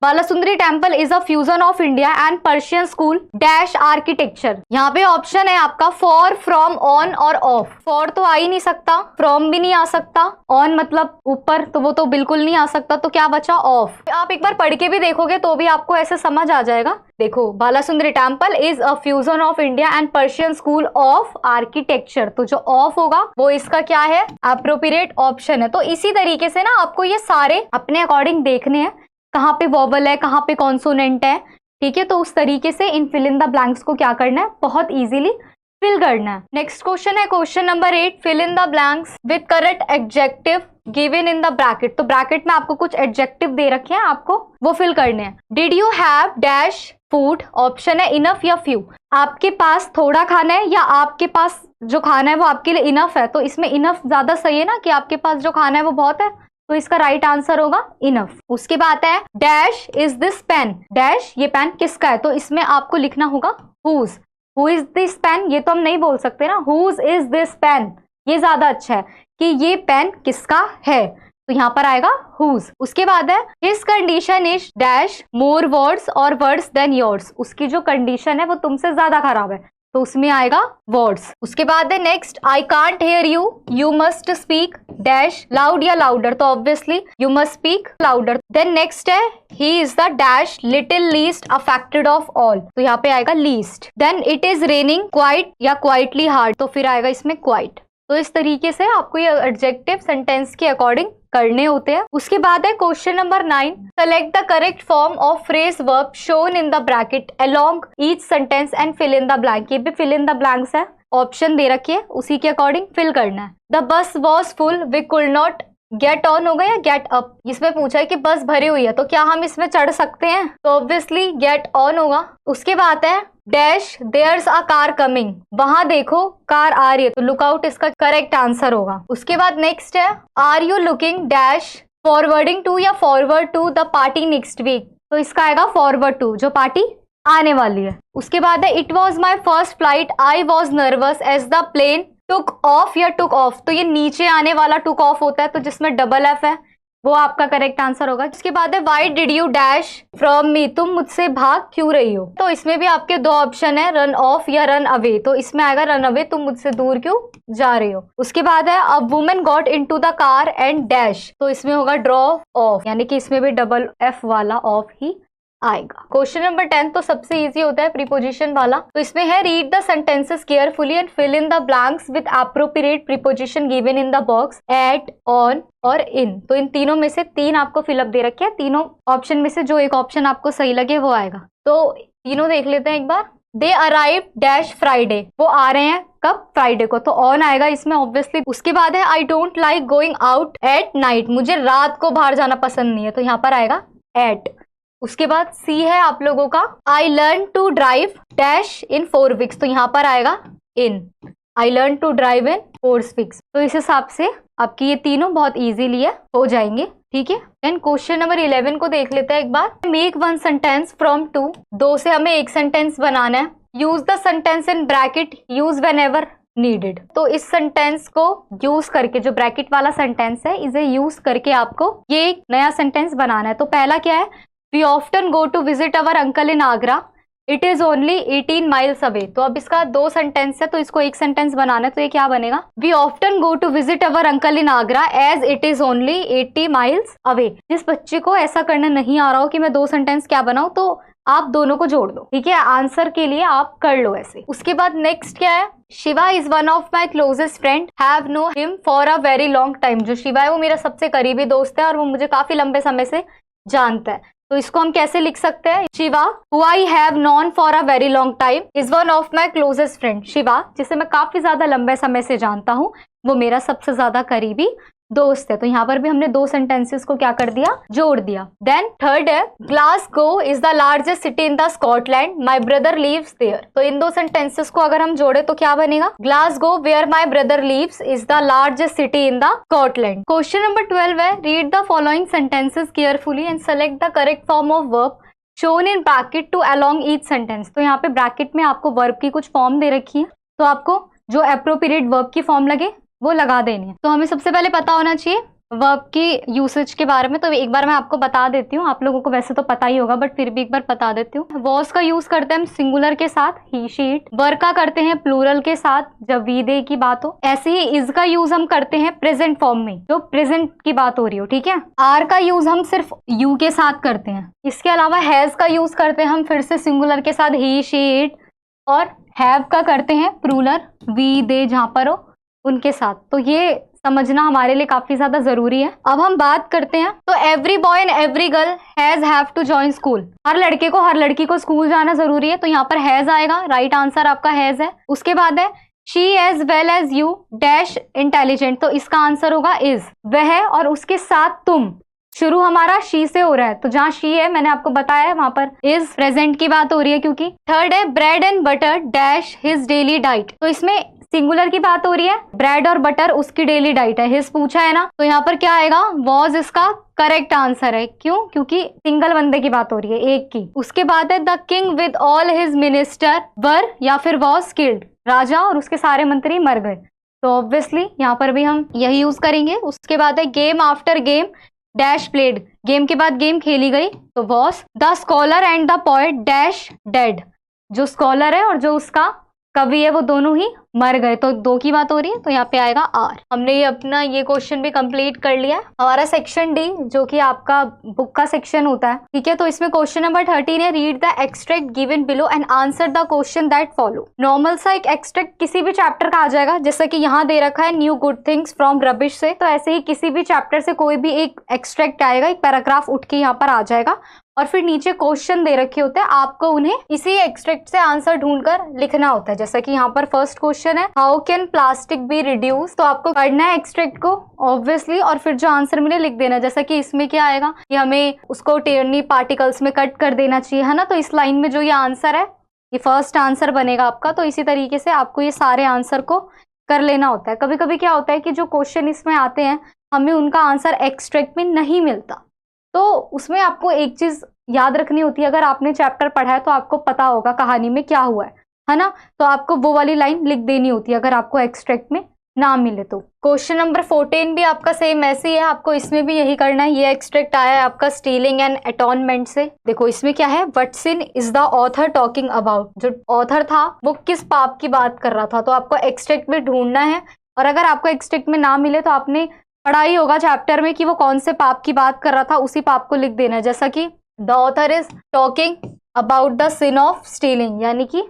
Balasundari temple is a fusion of India and Persian school dash architecture. यहाँ पे ऑप्शन है आपका फॉर, फ्रॉम, ऑन और ऑफ। फॉर तो आ ही नहीं सकता, फ्रॉम भी नहीं आ सकता, ऑन मतलब ऊपर, तो वो तो बिल्कुल नहीं आ सकता, तो क्या बचा? ऑफ। आप एक बार पढ़ के भी देखोगे तो भी आपको ऐसे समझ आ जाएगा। देखो, Balasundari temple is a fusion of India and Persian school of architecture, तो जो ऑफ होगा वो इसका क्या है? एप्रोप्रिएट ऑप्शन है। तो इसी तरीके से ना आपको ये सारे अपने अकॉर्डिंग देखने हैं, कहाँ पे वॉवल है, कहाँ पे कॉन्सोनेंट है, ठीक है। तो उस तरीके से इन फिल इन द ब्लैंक्स को क्या करना है? बहुत इजीली फिल करना है। नेक्स्ट क्वेश्चन है question number 8, fill in the blanks with correct adjective given in the bracket. तो ब्रैकेट में आपको कुछ एडजेक्टिव दे रखे हैं, आपको वो फिल करने हैं। Did you have dash food, option है इनफ या फ्यू। आपके पास थोड़ा खाना है या आपके पास जो खाना है वो आपके लिए इनफ है, तो इसमें इनफ ज्यादा सही है ना, कि आपके पास जो खाना है वो बहुत है, तो इसका राइट आंसर होगा इनफ। उसके बाद है dash is this pen, dash ये पेन किसका है, तो इसमें आपको लिखना होगा whose. Who is this pen, ये तो हम नहीं बोल सकते ना, हुज इज दिस पेन, ये ज्यादा अच्छा है कि ये पेन किसका है, तो यहाँ पर आएगा whose। उसके बाद है his condition is dash more worse और worse than yours। उसकी जो कंडीशन है वो तुमसे ज्यादा खराब है, तो उसमें आएगा वर्ड्स। उसके बाद है next, I can't hear you, you must speak dash loud या लाउडर, तो obviously you must speak louder. Then next है he is the dash little least affected of all, तो यहाँ पे आएगा least. Then it is raining quite या quietly hard, तो फिर आएगा इसमें क्वाइट। तो इस तरीके से आपको ये एडजेक्टिव सेंटेंस के अकॉर्डिंग करने होते हैं। उसके बाद है question number 9, select the correct form of phrase verb shown in the bracket along each sentence and fill in the blank. ये भी फिल इन द ब्लैंक्स है, ऑप्शन दे रखी है, उसी के अकॉर्डिंग फिल करना है। The bus was full we could not get on होगा या गेट अप। इसमें पूछा है कि बस भरी हुई है तो क्या हम इसमें चढ़ सकते हैं, तो ऑब्वियसली गेट ऑन होगा। उसके बाद है dash there's a car coming, वहां देखो कार आ रही है, तो लुक आउट इसका करेक्ट आंसर होगा। उसके बाद नेक्स्ट है are you looking dash forwarding to या forward to the party next week, तो इसका आएगा फॉरवर्ड टू, जो पार्टी आने वाली है। उसके बाद है it was my first flight I was nervous as the plane took off या टुक ऑफ, तो ये नीचे आने वाला टुक ऑफ होता है, तो जिसमें डबल एफ है वो आपका करेक्ट आंसर होगा। इसके बाद है why did you dash from me, तुम मुझसे भाग क्यों रही हो, तो इसमें भी आपके दो ऑप्शन है, रन ऑफ या रन अवे, तो इसमें आएगा रन अवे, तुम मुझसे दूर क्यों जा रही हो। उसके बाद है a women got into the car and dash, तो इसमें होगा ड्रॉ ऑफ, यानी कि इसमें भी डबल एफ वाला ऑफ ही आएगा। क्वेश्चन नंबर 10 तो सबसे इजी होता है, प्रीपोजिशन वाला, तो इसमें है read the sentences carefully and fill in the blanks with appropriate preposition given in the box at, on और इन। तो इन तीनों में से 3 आपको फिलअप दे रखे हैं, तीनों ऑप्शन में से जो एक ऑप्शन आपको सही लगे वो आएगा। तो तीनों देख लेते हैं एक बार। दे अराइव डैश फ्राइडे, वो आ रहे हैं कब, फ्राइडे को, तो ऑन आएगा इसमें ऑब्वियसली। उसके बाद है I don't like going out at night, मुझे रात को बाहर जाना पसंद नहीं है, तो यहाँ पर आएगा एट। उसके बाद सी है आप लोगों का I learn to drive dash in 4 weeks, तो यहाँ पर आएगा in, I learn to drive in 4 weeks. तो इस हिसाब से आपकी ये तीनों बहुत इजीली हो जाएंगे, ठीक है। देन क्वेश्चन नंबर 11 को देख लेते हैं एक बार। मेक 1 सेंटेंस फ्रॉम 2, 2 से हमें एक सेंटेंस बनाना है। Use the sentence in bracket use whenever needed, तो इस सेंटेंस को यूज करके, जो ब्रैकेट वाला सेंटेंस है इसे यूज करके आपको ये एक नया सेंटेंस बनाना है। तो पहला क्या है, we often go to visit our uncle in Agra, it is only 18 miles away. तो अब इसका 2 सेंटेंस है, तो इसको एक सेंटेंस बनाना है, तो ये क्या बनेगा, we often go to visit our uncle in Agra as it is only 80 miles away. जिस बच्चे को ऐसा करना नहीं आ रहा हो कि मैं 2 सेंटेंस क्या बनाऊं, तो आप दोनों को जोड़ दो, ठीक है, आंसर के लिए आप कर लो ऐसे। उसके बाद नेक्स्ट क्या है, Shiva is one of my closest friend, have know him for a very long time. जो शिवा है वो मेरा सबसे करीबी दोस्त है और वो मुझे काफी लंबे समय से जानता है, तो इसको हम कैसे लिख सकते हैं, Shiva who I have non for a very long time is one of my closest friend. Shiva जिसे मैं काफी ज्यादा लंबे समय से जानता हूँ वो मेरा सबसे ज्यादा करीबी दोस्त है। तो यहाँ पर भी हमने 2 सेंटेंसेस को क्या कर दिया, जोड़ दिया। देन थर्ड है Glasgow is the largest city in the Scotland, my brother lives there. तो इन 2 सेंटेंसेस को अगर हम जोड़े तो क्या बनेगा, Glasgow where my brother lives is the largest city in the Scotland. Question number 12 है read the following sentences carefully and select the correct form of verb shown in bracket to along each sentence. तो यहाँ पे bracket में आपको verb की कुछ form दे रखी है, तो आपको जो एप्रोप्रिएट वर्ब की फॉर्म लगे वो लगा देनी है। तो हमें सबसे पहले पता होना चाहिए वर्ब की यूसेज के बारे में, तो एक बार मैं आपको बता देती हूँ, आप लोगों को वैसे तो पता ही होगा बट फिर भी एक बार बता देती हूँ। वॉज का यूज करते हैं हम सिंगुलर के साथ, ही शी इट। वर का करते हैं प्लूरल के साथ जब वी दे की बात हो। ऐसे ही इज का यूज हम करते हैं प्रेजेंट फॉर्म में, जो प्रेजेंट की बात हो रही हो, ठीक है। आर का यूज हम सिर्फ यू के साथ करते हैं। इसके अलावा हैज का यूज करते हैं हम फिर से सिंगुलर के साथ, ही शी इट। और हैव का करते हैं प्लूरल वी दे जहां पर हो उनके साथ। तो ये समझना हमारे लिए काफी ज्यादा जरूरी है। अब हम बात करते हैं, तो every boy and every girl has have to join school, हर लड़के को हर लड़की को स्कूल जाना जरूरी है, तो यहाँ पर हैज आएगा, राइट आंसर आपका हैज है। उसके बाद है she as well as you dash intelligent, तो इसका आंसर होगा इज, वह और उसके साथ तुम। शुरू हमारा शी से हो रहा है, तो जहाँ शी है मैंने आपको बताया है वहां पर इज प्रेजेंट की बात हो रही है क्योंकि। थर्ड है bread and butter dash his daily diet, तो इसमें सिंगुलर की बात हो रही है, ब्रेड और बटर उसकी डेली डाइट है, हिज पूछा है ना, तो यहाँ पर क्या आएगा, वॉज इसका करेक्ट आंसर है। क्यों, क्योंकि सिंगल बंदे की बात हो रही है, एक की। उसके बाद है the king with all his minister were या फिर वॉज किल्ड, राजा और उसके सारे मंत्री मर गए। तो ऑब्वियसली यहाँ पर भी हम यही यूज करेंगे। उसके बाद है game after game dash played, game के बाद गेम खेली गई तो was the scholar and the poet dash dead, जो स्कॉलर है और जो उसका कवि है वो दोनों ही मर गए, तो दो की बात हो रही है, तो यहाँ पे आएगा आर। हमने ये अपना ये क्वेश्चन भी कंप्लीट कर लिया है। हमारा सेक्शन डी जो कि आपका बुक का सेक्शन होता है, ठीक है। तो इसमें क्वेश्चन नंबर 13 है, read the extract given below and answer the question that follow. Normal सा एक एक्सट्रैक्ट किसी भी चैप्टर का आ जाएगा, जैसा कि यहाँ दे रखा है new good things from rubbish से, तो ऐसे ही किसी भी चैप्टर से कोई भी एक एक्सट्रैक्ट आएगा, एक पैराग्राफ उठ के यहाँ पर आ जाएगा और फिर नीचे क्वेश्चन दे रखे होते हैं, आपको उन्हें इसी एक्सट्रैक्ट से आंसर ढूंढकर लिखना होता है। जैसा कि यहाँ पर फर्स्ट क्वेश्चन है, how can plastic be reduce, तो आपको पढ़ना है एक्सट्रैक्ट को ऑब्वियसली और फिर जो आंसर मिले लिख देना। जैसा कि इसमें क्या आएगा कि हमें उसको टेनी पार्टिकल्स में कट कर देना चाहिए, है ना। तो इस लाइन में जो ये आंसर है ये फर्स्ट आंसर बनेगा आपका। तो इसी तरीके से आपको ये सारे आंसर को कर लेना होता है। कभी कभी क्या होता है कि जो क्वेश्चन इसमें आते हैं हमें उनका आंसर एक्सट्रैक्ट में नहीं मिलता, तो उसमें आपको एक चीज याद रखनी होती है। अगर आपने चैप्टर पढ़ा है तो आपको पता होगा कहानी में क्या हुआ है ना, तो आपको वो वाली लाइन लिख देनी होती है अगर आपको एक्सट्रैक्ट में ना मिले तो। क्वेश्चन नंबर 14 भी आपका सेम ऐसे ही है, आपको इसमें भी यही करना है। ये एक्सट्रैक्ट आया है आपका स्टीलिंग एंड अटॉनमेंट से। देखो इसमें क्या है, what sin is the author talking about, जो ऑथर था वो किस पाप की बात कर रहा था, तो आपको एक्सट्रैक्ट में ढूंढना है। और अगर आपको एक्सट्रैक्ट में ना मिले तो आपने पढ़ा ही होगा चैप्टर में कि वो कौन से पाप की बात कर रहा था, उसी पाप को लिख देना है। जैसा कि the author is talking about the sin of stealing, यानी कि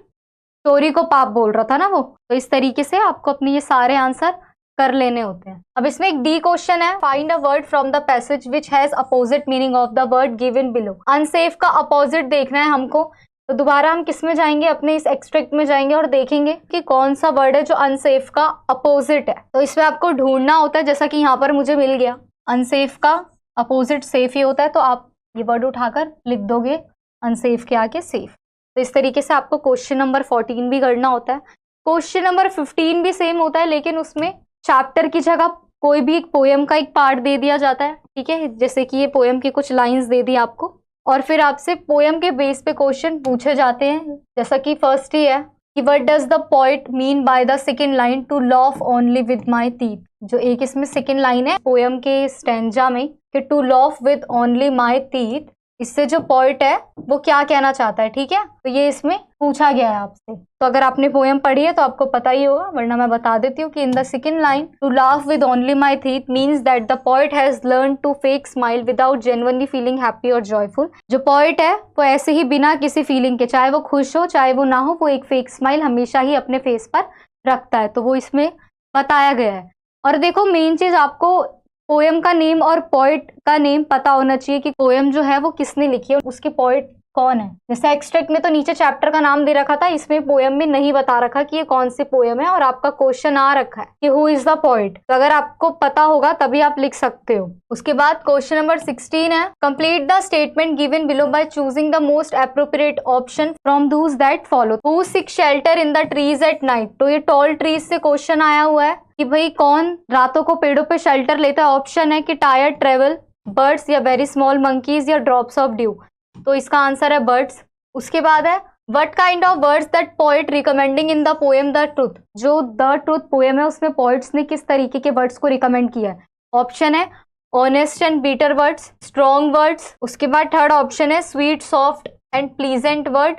चोरी को पाप बोल रहा था ना वो। तो इस तरीके से आपको अपने ये सारे आंसर कर लेने होते हैं। अब इसमें एक डी क्वेश्चन है, find a word from the passage which has opposite meaning of the word given below. Unsafe का अपोजिट देखना है हमको, तो दोबारा हम किस में जाएंगे, अपने इस एक्सट्रैक्ट में जाएंगे और देखेंगे कि कौन सा वर्ड है जो अनसेफ का अपोजिट है। तो इसमें आपको ढूंढना होता है, जैसा कि यहाँ पर मुझे मिल गया, अनसेफ का अपोजिट सेफ ही होता है, तो आप ये वर्ड उठाकर लिख दोगे अनसेफ के आगे सेफ। तो इस तरीके से आपको क्वेश्चन नंबर 14 भी करना होता है। क्वेश्चन नंबर 15 भी सेम होता है, लेकिन उसमें चैप्टर की जगह कोई भी एक पोएम का एक पार्ट दे दिया जाता है, ठीक है। जैसे कि ये पोएम की कुछ लाइंस दे दी आपको और फिर आपसे पोएम के बेस पे क्वेश्चन पूछे जाते हैं। जैसा कि फर्स्ट ही है कि what does the poet mean by the second line to laugh only with my teeth. जो एक इसमें सेकंड लाइन है पोएम के स्टैंजा में कि to laugh with only my teeth, इससे जो पोएट है वो क्या कहना चाहता है, ठीक है। तो ये इसमें पूछा गया है आपसे। तो अगर आपने पोएम पढ़ी है तो आपको पता ही होगा, वरना मैं बता देती हूँ कि in the second line to laugh with only my teeth means that the poet has learn to fake smile without genuinely feeling happy और जॉयफुल। जो पोएट है वो ऐसे ही बिना किसी फीलिंग के, चाहे वो खुश हो चाहे वो ना हो, वो एक फेक स्माइल हमेशा ही अपने फेस पर रखता है। तो वो इसमें बताया गया है। और देखो मेन चीज आपको पोएम का नेम और पोएट का नेम पता होना चाहिए कि पोएम जो है वो किसने लिखी है, उसके पोएट कौन है। जैसे एक्सट्रैक्ट में तो नीचे चैप्टर का नाम दे रखा था, इसमें पोएम में नहीं बता रखा कि ये कौन सी पोएम है, और आपका क्वेश्चन आ रखा है कि हु इज द पोएट। तो अगर आपको पता होगा तभी आप लिख सकते हो। उसके बाद क्वेश्चन नंबर 16 है, complete the statement given below by choosing the most appropriate option from those that follow. Who seek shelter in the trees at night. तो ये टॉल ट्रीज से क्वेश्चन आया हुआ है कि भाई कौन रातों को पेड़ों पे शेल्टर लेता है। ऑप्शन है कि टायर्ड ट्रेवल, बर्ड्स या वेरी स्मॉल मंकीज या ड्रॉप्स ऑफ ड्यू। तो इसका आंसर है बर्ड्स। उसके बाद है what kind of words that poet recommending in the poem the truth. जो द ट्रूथ पोएम है उसमें पोएट्स ने किस तरीके के वर्ड्स को रिकमेंड किया है। ऑप्शन है honest and bitter words, strong words. उसके बाद थर्ड ऑप्शन है sweet soft and pleasant word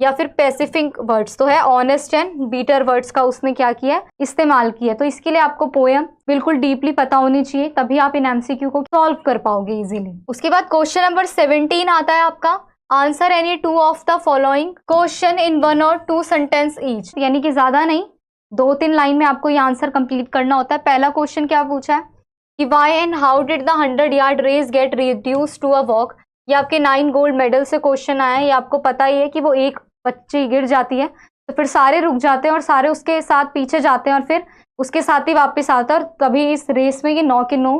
या फिर पैसिफिक वर्ड्स। तो है ऑनेस्ट एंड बीटर वर्ड्स का उसने क्या किया है, इस्तेमाल किया। तो इसके लिए आपको पोएम बिल्कुल डीपली पता होनी चाहिए, तभी आप इन एमसीक्यू को सॉल्व कर पाओगे इजीली। उसके बाद क्वेश्चन नंबर 17 आता है आपका, answer any two of the following question in 1 और 2 सेंटेंस ईच। यानी कि ज्यादा नहीं, 2-3 लाइन में आपको ये आंसर कंप्लीट करना होता है। पहला क्वेश्चन क्या पूछा है कि why and how did the 100 yard race get reduce to a walk. ये आपके 9 गोल्ड मेडल से क्वेश्चन आया है। ये आपको पता ही है कि वो एक बच्ची गिर जाती है तो फिर सारे रुक जाते हैं और सारे उसके साथ पीछे जाते हैं और फिर उसके साथ ही वापस आते हैं, और तभी इस रेस में ये 9 के 9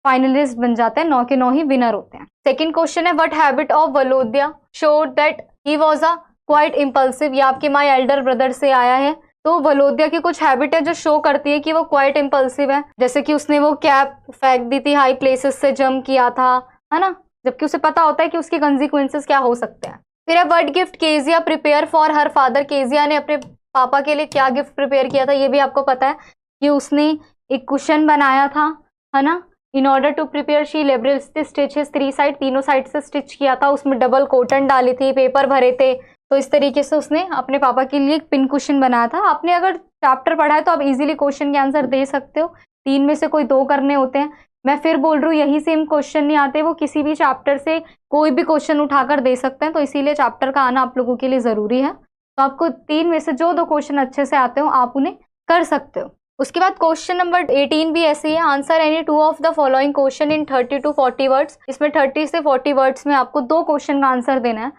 फाइनलिस्ट बन जाते हैं, 9 के 9 ही विनर होते हैं। सेकंड क्वेश्चन है what habit of Volodya showed that he was a quite impulsive. ये आपके माय एल्डर ब्रदर से आया है। तो वलोदिया की कुछ हैबिट है जो शो करती है कि वो क्वाइट इम्पल्सिव है। जैसे कि उसने वो कैप फेंक दी थी, हाई प्लेसेस से जंप किया था, है ना, जबकि उसे पता होता है कि उसके कंसिक्वेंसेस क्या हो सकते हैं। फिर है what gift Kezia prepare for her father. Kezia ने अपने पापा के लिए क्या गिफ्ट प्रिपेयर किया था, ये भी आपको पता है ये उसने एक कुशन बनाया था, है ना। In order to prepare she labels stitches 3 side, तीनों साइड से स्टिच किया था, उसमें डबल कॉटन डाली थी, पेपर भरे थे। तो इस तरीके से उसने अपने पापा के लिए एक पिन कुशन बनाया था। आपने अगर चैप्टर पढ़ा है तो आप इजीली क्वेश्चन के आंसर दे सकते हो। 3 में से कोई 2 करने होते हैं। मैं फिर बोल रही हूँ, यही सेम क्वेश्चन नहीं आते, वो किसी भी चैप्टर से कोई भी क्वेश्चन उठाकर दे सकते हैं। तो इसीलिए चैप्टर का आना आप लोगों के लिए जरूरी है। तो आपको 3 में से जो 2 क्वेश्चन अच्छे से आते हो आप उन्हें कर सकते हो। उसके बाद क्वेश्चन नंबर 18 भी ऐसे ही है। Answer any 2 of the following question in 30 to 40 words. इसमें 30 से 40 वर्ड्स में आपको 2 क्वेश्चन का आंसर देना है।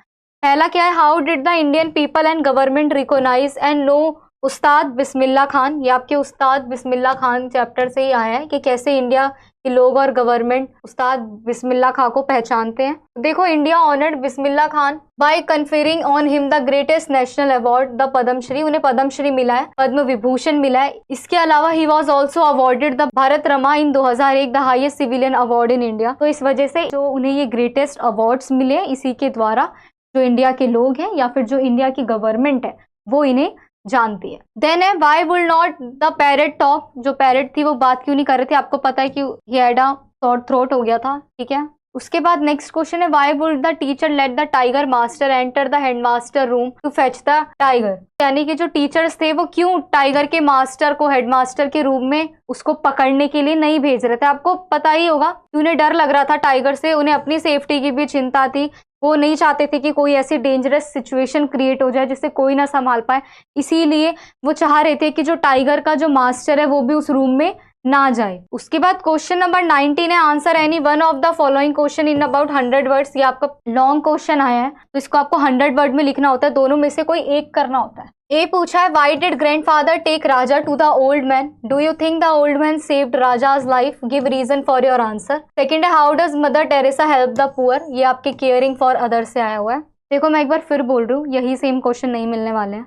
पहला क्या है, how did the Indian people and government recognise and know Ustad Bismillah Khan. ये आपके उस्ताद बिस्मिल्लाह खान चैप्टर से ही आया है कि कैसे इंडिया के लोग और गवर्नमेंट उस्ताद बिस्मिल्लाह खान को पहचानते हैं। देखो, India honoured Bismillah Khan by conferring on him the greatest national award the Padmashri. उन्हें पद्मश्री मिला है, पद्म विभूषण मिला है। इसके अलावा he was also awarded the Bharat Rama in 2001 the highest civilian award in India. तो इस वजह से जो उन्हें ये ग्रेटेस्ट अवार्ड्स मिले, इसी के द्वारा जो इंडिया के लोग हैं या फिर जो इंडिया की गवर्नमेंट है वो इन्हें जानती है। देन है, why would not the parrot talk. जो पैरेट थी वो बात क्यों नहीं कर रही थी, आपको पता है कि ये एडा शॉर्ट थ्रोट हो गया था, ठीक है। उसके बाद नेक्स्ट क्वेश्चन है, why would the teacher let the tiger master enter the headmaster room to fetch the tiger. यानी कि जो टीचर्स थे वो क्यों टाइगर के मास्टर को हेडमास्टर के रूम में उसको पकड़ने के लिए नहीं भेज रहे थे। आपको पता ही होगा कि उन्हें डर लग रहा था टाइगर से, उन्हें अपनी सेफ्टी की भी चिंता थी। वो नहीं चाहते थे कि कोई ऐसी डेंजरस सिचुएशन क्रिएट हो जाए जिससे कोई ना संभाल पाए। इसीलिए वो चाह रहे थे कि जो टाइगर का जो मास्टर है वो भी उस रूम में ना जाए। उसके बाद क्वेश्चन नंबर 19 है, answer any 1 of the following question in about 100 words. ये आपका लॉन्ग क्वेश्चन आया है तो इसको आपको 100 वर्ड में लिखना होता है, दोनों में से कोई एक करना होता है। ए पूछा है, why did grandfather take Raja to the old man. Do you think the old man saved Raja's life. Give reason for your answer. Second है, how does mother Teresa help the poor. ये आपके केयरिंग फॉर अदर से आया हुआ है। देखो, मैं एक बार फिर बोल रही हूँ, यही सेम क्वेश्चन नहीं मिलने वाले हैं,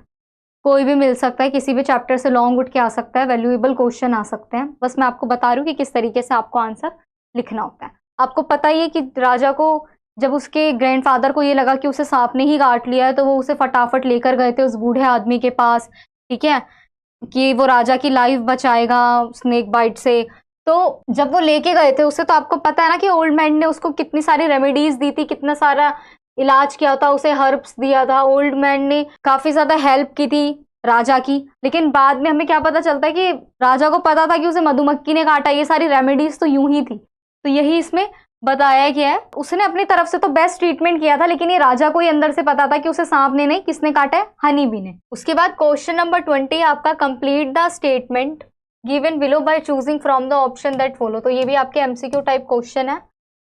कोई भी मिल सकता है, किसी भी चैप्टर से लॉन्ग उठ के आ सकता है, वैल्यूएबल क्वेश्चन आ सकते हैं। बस मैं आपको बता रही हूँ कि किस तरीके से आपको आंसर लिखना होता है। आपको पता ही है कि राजा को जब उसके ग्रैंडफादर को ये लगा कि उसे सांप ने ही काट लिया है तो वो उसे फटाफट लेकर गए थे उस बूढ़े आदमी के पास, ठीक है, कि वो राजा की लाइफ बचाएगा स्नेक बाइट से। तो जब वो लेके गए थे उसे, तो आपको पता है ना कि ओल्ड मैन ने उसको कितनी सारी रेमेडीज दी थी, कितना सारा इलाज किया था, उसे हर्ब्स दिया था। ओल्ड मैन ने काफी ज्यादा हेल्प की थी राजा की। लेकिन बाद में हमें क्या पता चलता है कि राजा को पता था कि उसे मधुमक्खी ने काटा, ये सारी रेमेडीज तो यूं ही थी। तो यही इसमें बताया गया है। उसने अपनी तरफ से तो बेस्ट ट्रीटमेंट किया था, लेकिन ये राजा को ही अंदर से पता था कि उसे सांप ने नहीं, किसने काटा है, हनी बी ने। उसके बाद क्वेश्चन नंबर 20 आपका, complete the statement given below by choosing from the option that follow. तो ये भी आपके एमसीक्यू टाइप क्वेश्चन है।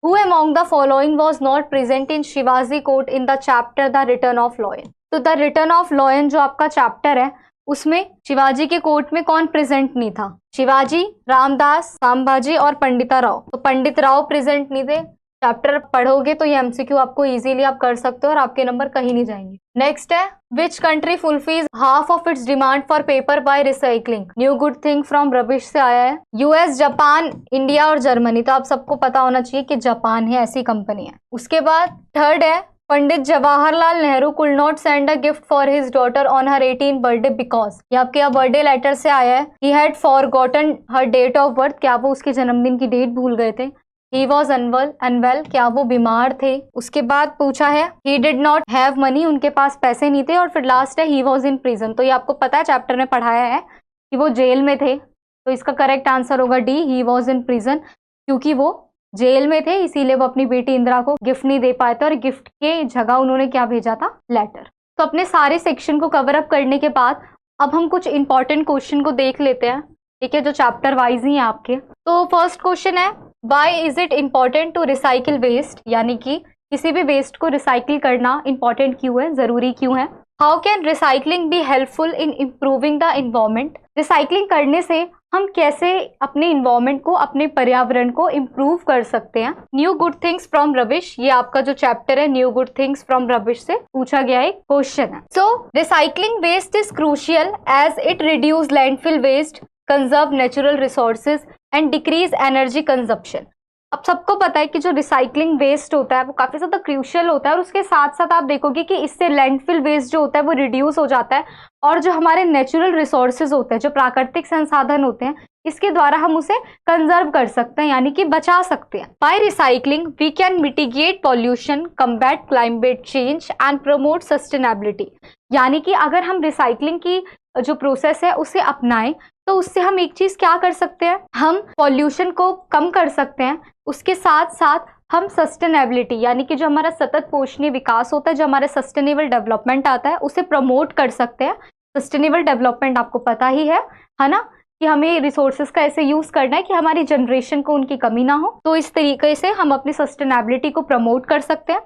Who among the following was not present in Shivaji court in the chapter The Return of Lion। तो the return of lion जो आपका chapter है उसमें शिवाजी के कोर्ट में कौन प्रेजेंट नहीं था। शिवाजी, रामदास, संभाजी और पंडिता राव। तो पंडित राव प्रेजेंट नहीं थे। चैप्टर पढ़ोगे तो ये एमसीक्यू आपको इजीली आप कर सकते हो और आपके नंबर कहीं नहीं जाएंगे। नेक्स्ट है, which country fulfils half of its demand for paper by recycling. New good thing from rubbish से आया है। यूएस, जापान, इंडिया और जर्मनी। तो आप सबको पता होना चाहिए कि जापान है, ऐसी कंपनी है। उसके बाद थर्ड है, Pandit Jawaharlal Nehru could not send a gift for his daughter on her 18th birthday because. ये आपके यहाँ बर्थडे लेटर से आया है। He had forgotten her date of birth. क्या वो उसके जन्मदिन की डेट भूल गए थे। He was unwell. क्या वो बीमार थे। उसके बाद पूछा है, he did not have money. उनके पास पैसे नहीं थे। और फिर लास्ट है, ही वॉज इन प्रिजन। तो ये आपको पता है, चैप्टर में पढ़ाया है कि वो जेल में थे। तो इसका करेक्ट आंसर होगा D, he was in prison. क्योंकि वो जेल में थे इसीलिए वो अपनी बेटी इंदिरा को गिफ्ट नहीं दे पाए थे और गिफ्ट के जगह उन्होंने क्या भेजा था, लेटर। तो अपने सारे सेक्शन को कवर अप करने के बाद अब हम कुछ इंपॉर्टेंट क्वेश्चन को देख लेते हैं, ठीक है, जो चैप्टर वाइज ही है आपके। तो फर्स्ट क्वेश्चन है, why is it important to recycle waste. यानी कि किसी भी वेस्ट को रिसाइकिल करना इंपॉर्टेंट क्यों है, जरूरी क्यों है। How can recycling be helpful in improving the environment. Recycling करने से हम कैसे अपने इन्वायरमेंट को, अपने पर्यावरण को इम्प्रूव कर सकते हैं। New good things from rubbish, ये आपका जो चैप्टर है new good things from rubbish से पूछा गया एक क्वेश्चन है। So recycling waste is crucial as it reduce landfill waste, conserve natural resources and decrease energy consumption. अब सबको पता है कि जो रिसाइकलिंग वेस्ट होता है वो काफ़ी ज़्यादा क्रूशियल होता है, और उसके साथ साथ आप देखोगे कि इससे लैंडफिल वेस्ट जो होता है वो रिड्यूस हो जाता है, और जो हमारे नेचुरल रिसोर्सेज होते हैं, जो प्राकृतिक संसाधन होते हैं, इसके द्वारा हम उसे कंजर्व कर सकते हैं, यानी कि बचा सकते हैं। By recycling we can mitigate pollution, combat climate change and promote sustainability. यानी कि अगर हम रिसाइकलिंग की जो प्रोसेस है उसे अपनाएं तो उससे हम एक चीज क्या कर सकते हैं, हम पॉल्यूशन को कम कर सकते हैं, उसके साथ साथ हम सस्टेनेबिलिटी यानी कि जो हमारा सतत पोषणीय विकास होता है, जो हमारे सस्टेनेबल डेवलपमेंट आता है, उसे प्रमोट कर सकते हैं। सस्टेनेबल डेवलपमेंट आपको पता ही है ना, कि हमें रिसोर्सेज का ऐसे यूज करना है कि हमारी जनरेशन को उनकी कमी ना हो, तो इस तरीके से हम अपनी सस्टेनेबिलिटी को प्रमोट कर सकते हैं।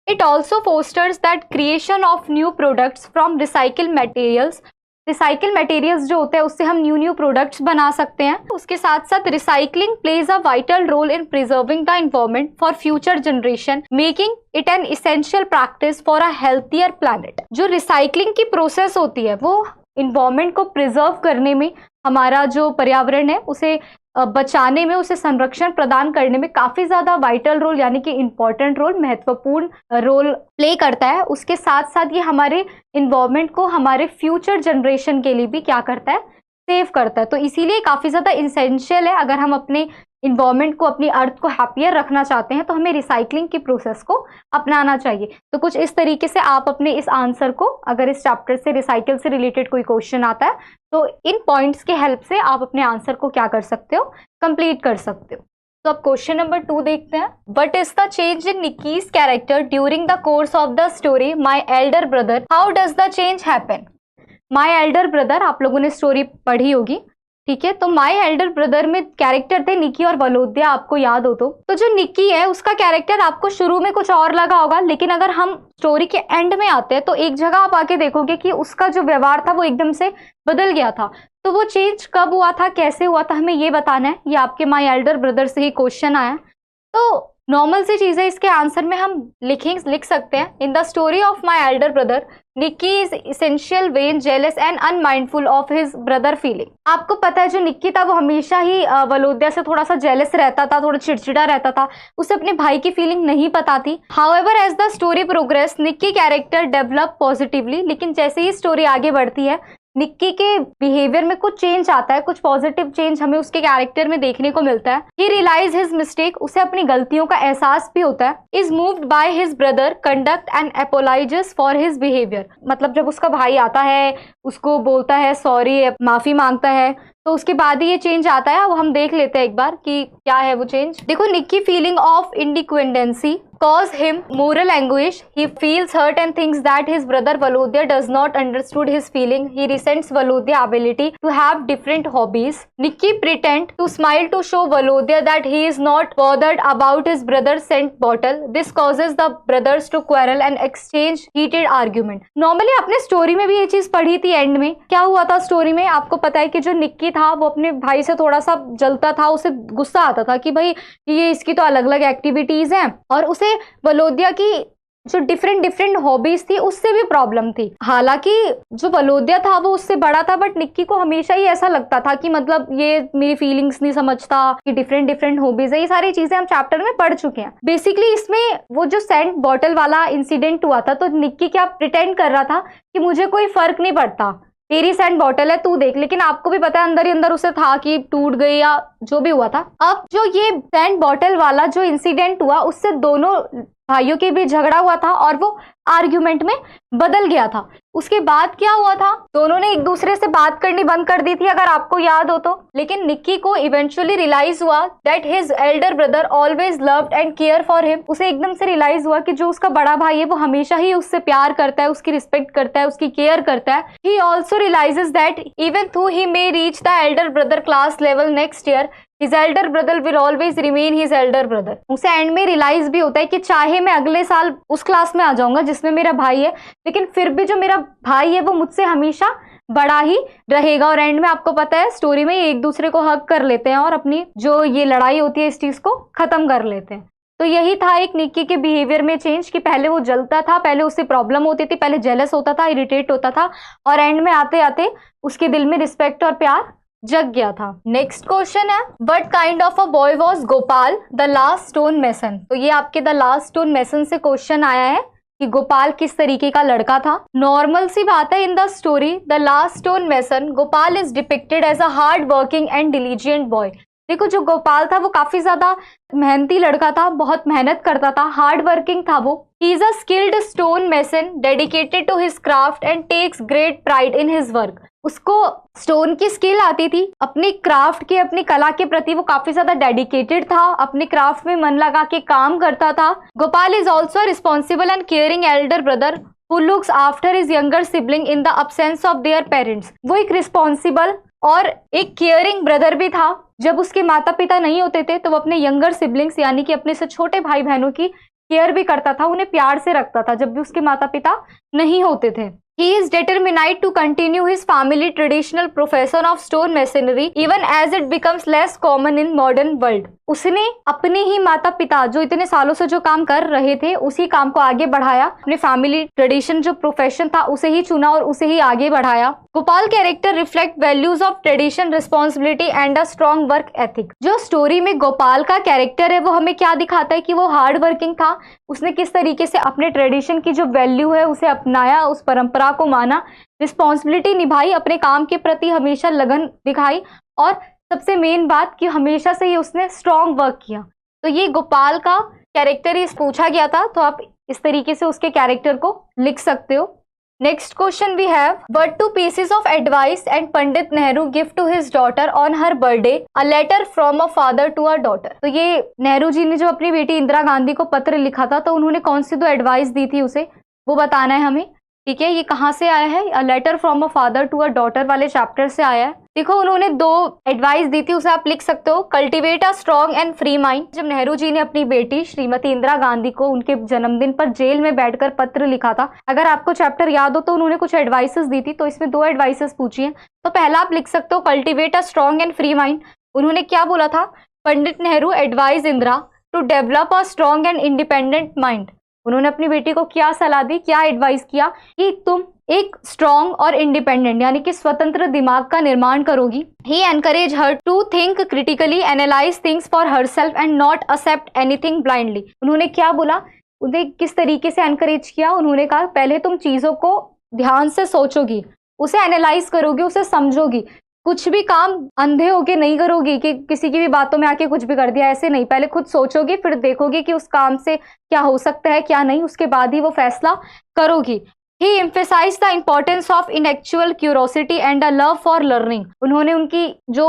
It also fosters that creation of new products from recycle materials. Recycle materials जो होते हैं उससे हम न्यू प्रोडक्ट्स बना सकते हैं। उसके साथ साथ recycling plays a vital role in preserving the environment for future generation, making it an essential practice for a healthier planet. जो रिसाइकलिंग की प्रोसेस होती है वो इन्वायरमेंट को प्रिजर्व करने में, हमारा जो पर्यावरण है उसे बचाने में, उसे संरक्षण प्रदान करने में काफी ज्यादा वाइटल रोल यानी कि इम्पोर्टेंट रोल, महत्वपूर्ण रोल प्ले करता है। उसके साथ साथ ये हमारे इन्वायरमेंट को हमारे फ्यूचर जनरेशन के लिए भी क्या करता है, सेव करता है। तो इसीलिए काफी ज्यादा इसेंशियल है, अगर हम अपने इन्वायरमेंट को, अपनी अर्थ को हैप्पियर रखना चाहते हैं तो हमें रिसाइकलिंग की प्रोसेस को अपनाना चाहिए। तो कुछ इस तरीके से आप अपने इस आंसर को, अगर इस चैप्टर से रिसाइकिल से रिलेटेड कोई क्वेश्चन आता है तो इन पॉइंट्स के हेल्प से आप अपने आंसर को क्या कर सकते हो, कंप्लीट कर सकते हो। तो अब क्वेश्चन नंबर 2 देखते हैं। What is the change in Nikki's character during the course of the story my elder brother, how does the change happen. My elder brother, आप लोगों ने स्टोरी पढ़ी होगी, ठीक है। तो माई एल्डर ब्रदर में कैरेक्टर थे निक्की और वलोदिया, आपको याद हो तो जो निक्की है उसका कैरेक्टर आपको शुरू में कुछ और लगा होगा, लेकिन अगर हम स्टोरी के एंड में आते हैं तो एक जगह आप आके देखोगे कि उसका जो व्यवहार था वो एकदम से बदल गया था। तो वो चेंज कब हुआ था, कैसे हुआ था, हमें ये बताना है। ये आपके माई एल्डर ब्रदर से ही क्वेश्चन आया। तो नॉर्मल सी चीज है, इसके आंसर में हम लिख सकते हैं, इन the story of my elder brother Nikki is essential when jealous and unmindful of his brother feeling. आपको पता है जो निक्की था वो हमेशा ही वलोदिया से थोड़ा सा जेलस रहता था, थोड़ा चिड़चिड़ा रहता था, उसे अपने भाई की फीलिंग नहीं पता थी। However as the story progress Nikki character develop positively, लेकिन जैसे ही स्टोरी आगे बढ़ती है निक्की के बिहेवियर में कुछ चेंज आता है, कुछ पॉजिटिव चेंज हमें उसके कैरेक्टर में देखने को मिलता है। ही रियलाइज हिज मिस्टेक, उसे अपनी गलतियों का एहसास भी होता है। Is moved by his brother conduct and apologises for his behaviour, मतलब जब उसका भाई आता है उसको बोलता है सॉरी, माफी मांगता है, तो उसके बाद ही ये चेंज आता है। वो हम देख लेते हैं एक बार कि क्या है वो चेंज। देखो, Nikki feeling of independency cause him moral anguish. He feels hurt and thinks that his brother Valodia does not understood his feeling. He resents Valodia's ability to have different hobbies. Nicky pretend to smile to show Valodia that he is not bothered about his brother's scent bottle. This causes the brothers to quarrel and exchange heated argument. Normally आपने story में भी ये चीज पढ़ी थी। And में क्या हुआ था स्टोरी में, आपको पता है कि जो निक्की था वो अपने भाई से थोड़ा सा जलता था, उसे गुस्सा आता था कि भाई ये इसकी तो अलग अलग एक्टिविटीज हैं, और उसे वलोदिया की जो डिफरेंट हॉबीज थी उससे भी प्रॉब्लम थी। हालांकि जो वलोदिया था वो उससे बड़ा था, बट निक्की को हमेशा ही ऐसा लगता था कि मतलब ये मेरी फीलिंग्स नहीं समझता, कि डिफरेंट हॉबीज है। ये सारी चीजें हम चैप्टर में पढ़ चुके हैं। बेसिकली इसमें वो जो सेंट बॉटल वाला इंसिडेंट हुआ था, तो निक्की क्या प्रिटेंड कर रहा था कि मुझे कोई फर्क नहीं पड़ता, तेरी सेंट बॉटल है तू देख, लेकिन आपको भी पता है अंदर ही अंदर उसे था कि टूट गई या जो भी हुआ था। अब जो ये सेंट बॉटल वाला जो इंसिडेंट हुआ उससे दोनों भाइयों के बीच झगड़ा हुआ था और वो आर्ग्यूमेंट में बदल गया था। उसके बाद क्या हुआ था, दोनों ने एक दूसरे से बात करनी बंद कर दी थी, अगर आपको याद हो तो। लेकिन निक्की को इवेंचुअली रियलाइज हुआ that his Elder brother always loved and care for him. उसे एकदम से रियलाइज हुआ कि जो उसका बड़ा भाई है वो हमेशा ही उससे प्यार करता है, उसकी रिस्पेक्ट करता है, उसकी केयर करता है। He also realises that even though he may reach the elder brother class level next year, his elder brother will always remain his elder brother. उसे एंड में रियलाइज भी होता है कि चाहे मैं अगले साल उस क्लास में आ जाऊंगा जिसमें मेरा भाई है, लेकिन फिर भी जो मेरा भाई है वो मुझसे हमेशा बड़ा ही रहेगा। और एंड में आपको पता है स्टोरी में एक दूसरे को हग कर लेते हैं और अपनी जो ये लड़ाई होती है इस चीज को खत्म कर लेते हैं। तो यही था एक निक्की के बिहेवियर में चेंज, कि पहले वो जलता था, पहले उससे प्रॉब्लम होती थी, पहले जेलस होता था, इरिटेट होता था, और एंड में आते आते उसके दिल में रिस्पेक्ट और प्यार जग गया था। नेक्स्ट क्वेश्चन है, what kind of a boy was Gopal the last stone mason. तो ये आपके द लास्ट स्टोन मेसन से क्वेश्चन आया है कि गोपाल किस तरीके का लड़का था। नॉर्मल सी बात है, in the story the last stone mason Gopal is depicted as a hard working and diligent boy. देखो जो गोपाल था वो काफी ज्यादा मेहनती लड़का था, बहुत मेहनत करता था, हार्ड वर्किंग था वो। He is a skilled stone mason dedicated to his craft and takes great pride in his work. उसको स्टोन की स्किल आती थी, अपनी क्राफ्ट की, अपनी कला के प्रति वो काफी ज्यादा डेडिकेटेड था, अपने क्राफ्ट में मन लगा के काम करता था। Gopal is also responsible and caring Elder brother who looks after his younger sibling in the absence of their parents। वो एक रिस्पॉन्सिबल और एक केयरिंग ब्रदर भी था। जब उसके माता पिता नहीं होते थे तो वो अपने यंगर सिबलिंग्स यानी कि अपने से छोटे भाई बहनों की केयर भी करता था, उन्हें प्यार से रखता था जब भी उसके माता पिता नहीं होते थे। He is determined to continue his family traditional profession of stone masonry even as it becomes less common in modern world। उसने अपने ही माता पिता जो इतने सालों से जो काम कर रहे थे उसी काम को आगे बढ़ाया, अपने फैमिली ट्रेडिशन जो प्रोफेशन था उसे ही चुना और उसे ही आगे बढ़ाया। Gopal character reflect values of tradition, responsibility and a strong work ethic. जो स्टोरी में गोपाल का कैरेक्टर है वो हमें क्या दिखाता है कि वो हार्ड वर्किंग था, उसने किस तरीके से अपने ट्रेडिशन की जो वैल्यू है उसे अपनाया, उस परंपरा को माना, रिस्पॉन्सिबिलिटी निभाई, अपने काम के प्रति हमेशा लगन दिखाई और सबसे मेन बात कि हमेशा से ही उसने स्ट्रॉन्ग वर्क किया। तो ये गोपाल का कैरेक्टर ही पूछा गया था, तो आप इस तरीके से उसके कैरेक्टर को लिख सकते हो। Next question we have, what two pieces of advice and Pandit Nehru give to his daughter on her birthday, a letter from a father to a daughter. तो ये नेहरू जी ने जो अपनी बेटी इंदिरा गांधी को पत्र लिखा था तो उन्होंने कौन सी दो एडवाइस दी थी उसे, वो बताना है हमें। ठीक है, ये कहाँ से आया है, a letter from a father to a daughter वाले चैप्टर से आया है। देखो उन्होंने दो एडवाइस दी थी, उसे आप लिख सकते हो, cultivate a strong and free mind. जब नेहरू जी ने अपनी बेटी श्रीमती इंदिरा गांधी को उनके जन्मदिन पर जेल में बैठकर पत्र लिखा था, अगर आपको चैप्टर याद हो तो उन्होंने कुछ एडवाइसेस दी थी, तो इसमें दो एडवाइसेस पूछी है। तो पहला आप लिख सकते हो cultivate a strong and free mind. उन्होंने क्या बोला था, Pandit Nehru advise Indira to develop a strong and independent mind. उन्होंने अपनी बेटी को क्या सलाह दी, क्या एडवाइस किया कि तुम एक स्ट्रॉन्ग और इंडिपेंडेंट यानी कि स्वतंत्र दिमाग का निर्माण करोगी। He encourage her to think critically, analyse things for herself and not accept anything blindly. उन्होंने क्या बोला, उन्हें किस तरीके से एनकरेज किया, उन्होंने कहा पहले तुम चीजों को ध्यान से सोचोगी, उसे एनालाइज करोगी, उसे समझोगी, कुछ भी काम अंधे होके नहीं करोगी कि किसी की भी बातों में आके कुछ भी कर दिया, ऐसे नहीं। पहले खुद सोचोगी, फिर देखोगी कि उस काम से क्या हो सकता है क्या नहीं, उसके बाद ही वो फैसला करोगी। He emphasized the importance of intellectual curiosity and a love for learning। उन्होंने उनकी जो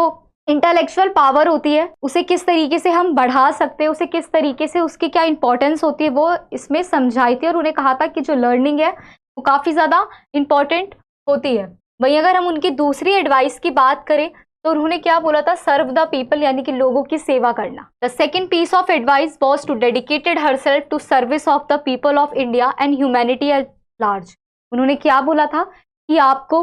इंटेलेक्चुअल पावर होती है उसे किस तरीके से हम बढ़ा सकते हैं, उसे किस तरीके से उसकी क्या इंपॉर्टेंस होती है वो इसमें समझाई थी। और उन्हें कहा था कि जो लर्निंग है वो काफी ज्यादा इंपॉर्टेंट होती है। वहीं अगर हम उनकी दूसरी एडवाइस की बात करें तो उन्होंने क्या बोला था, सर्व द पीपल यानी कि लोगों की सेवा करना। The second piece of advice was to dedicated herself to service of the people of India and humanity at large. उन्होंने क्या बोला था कि आपको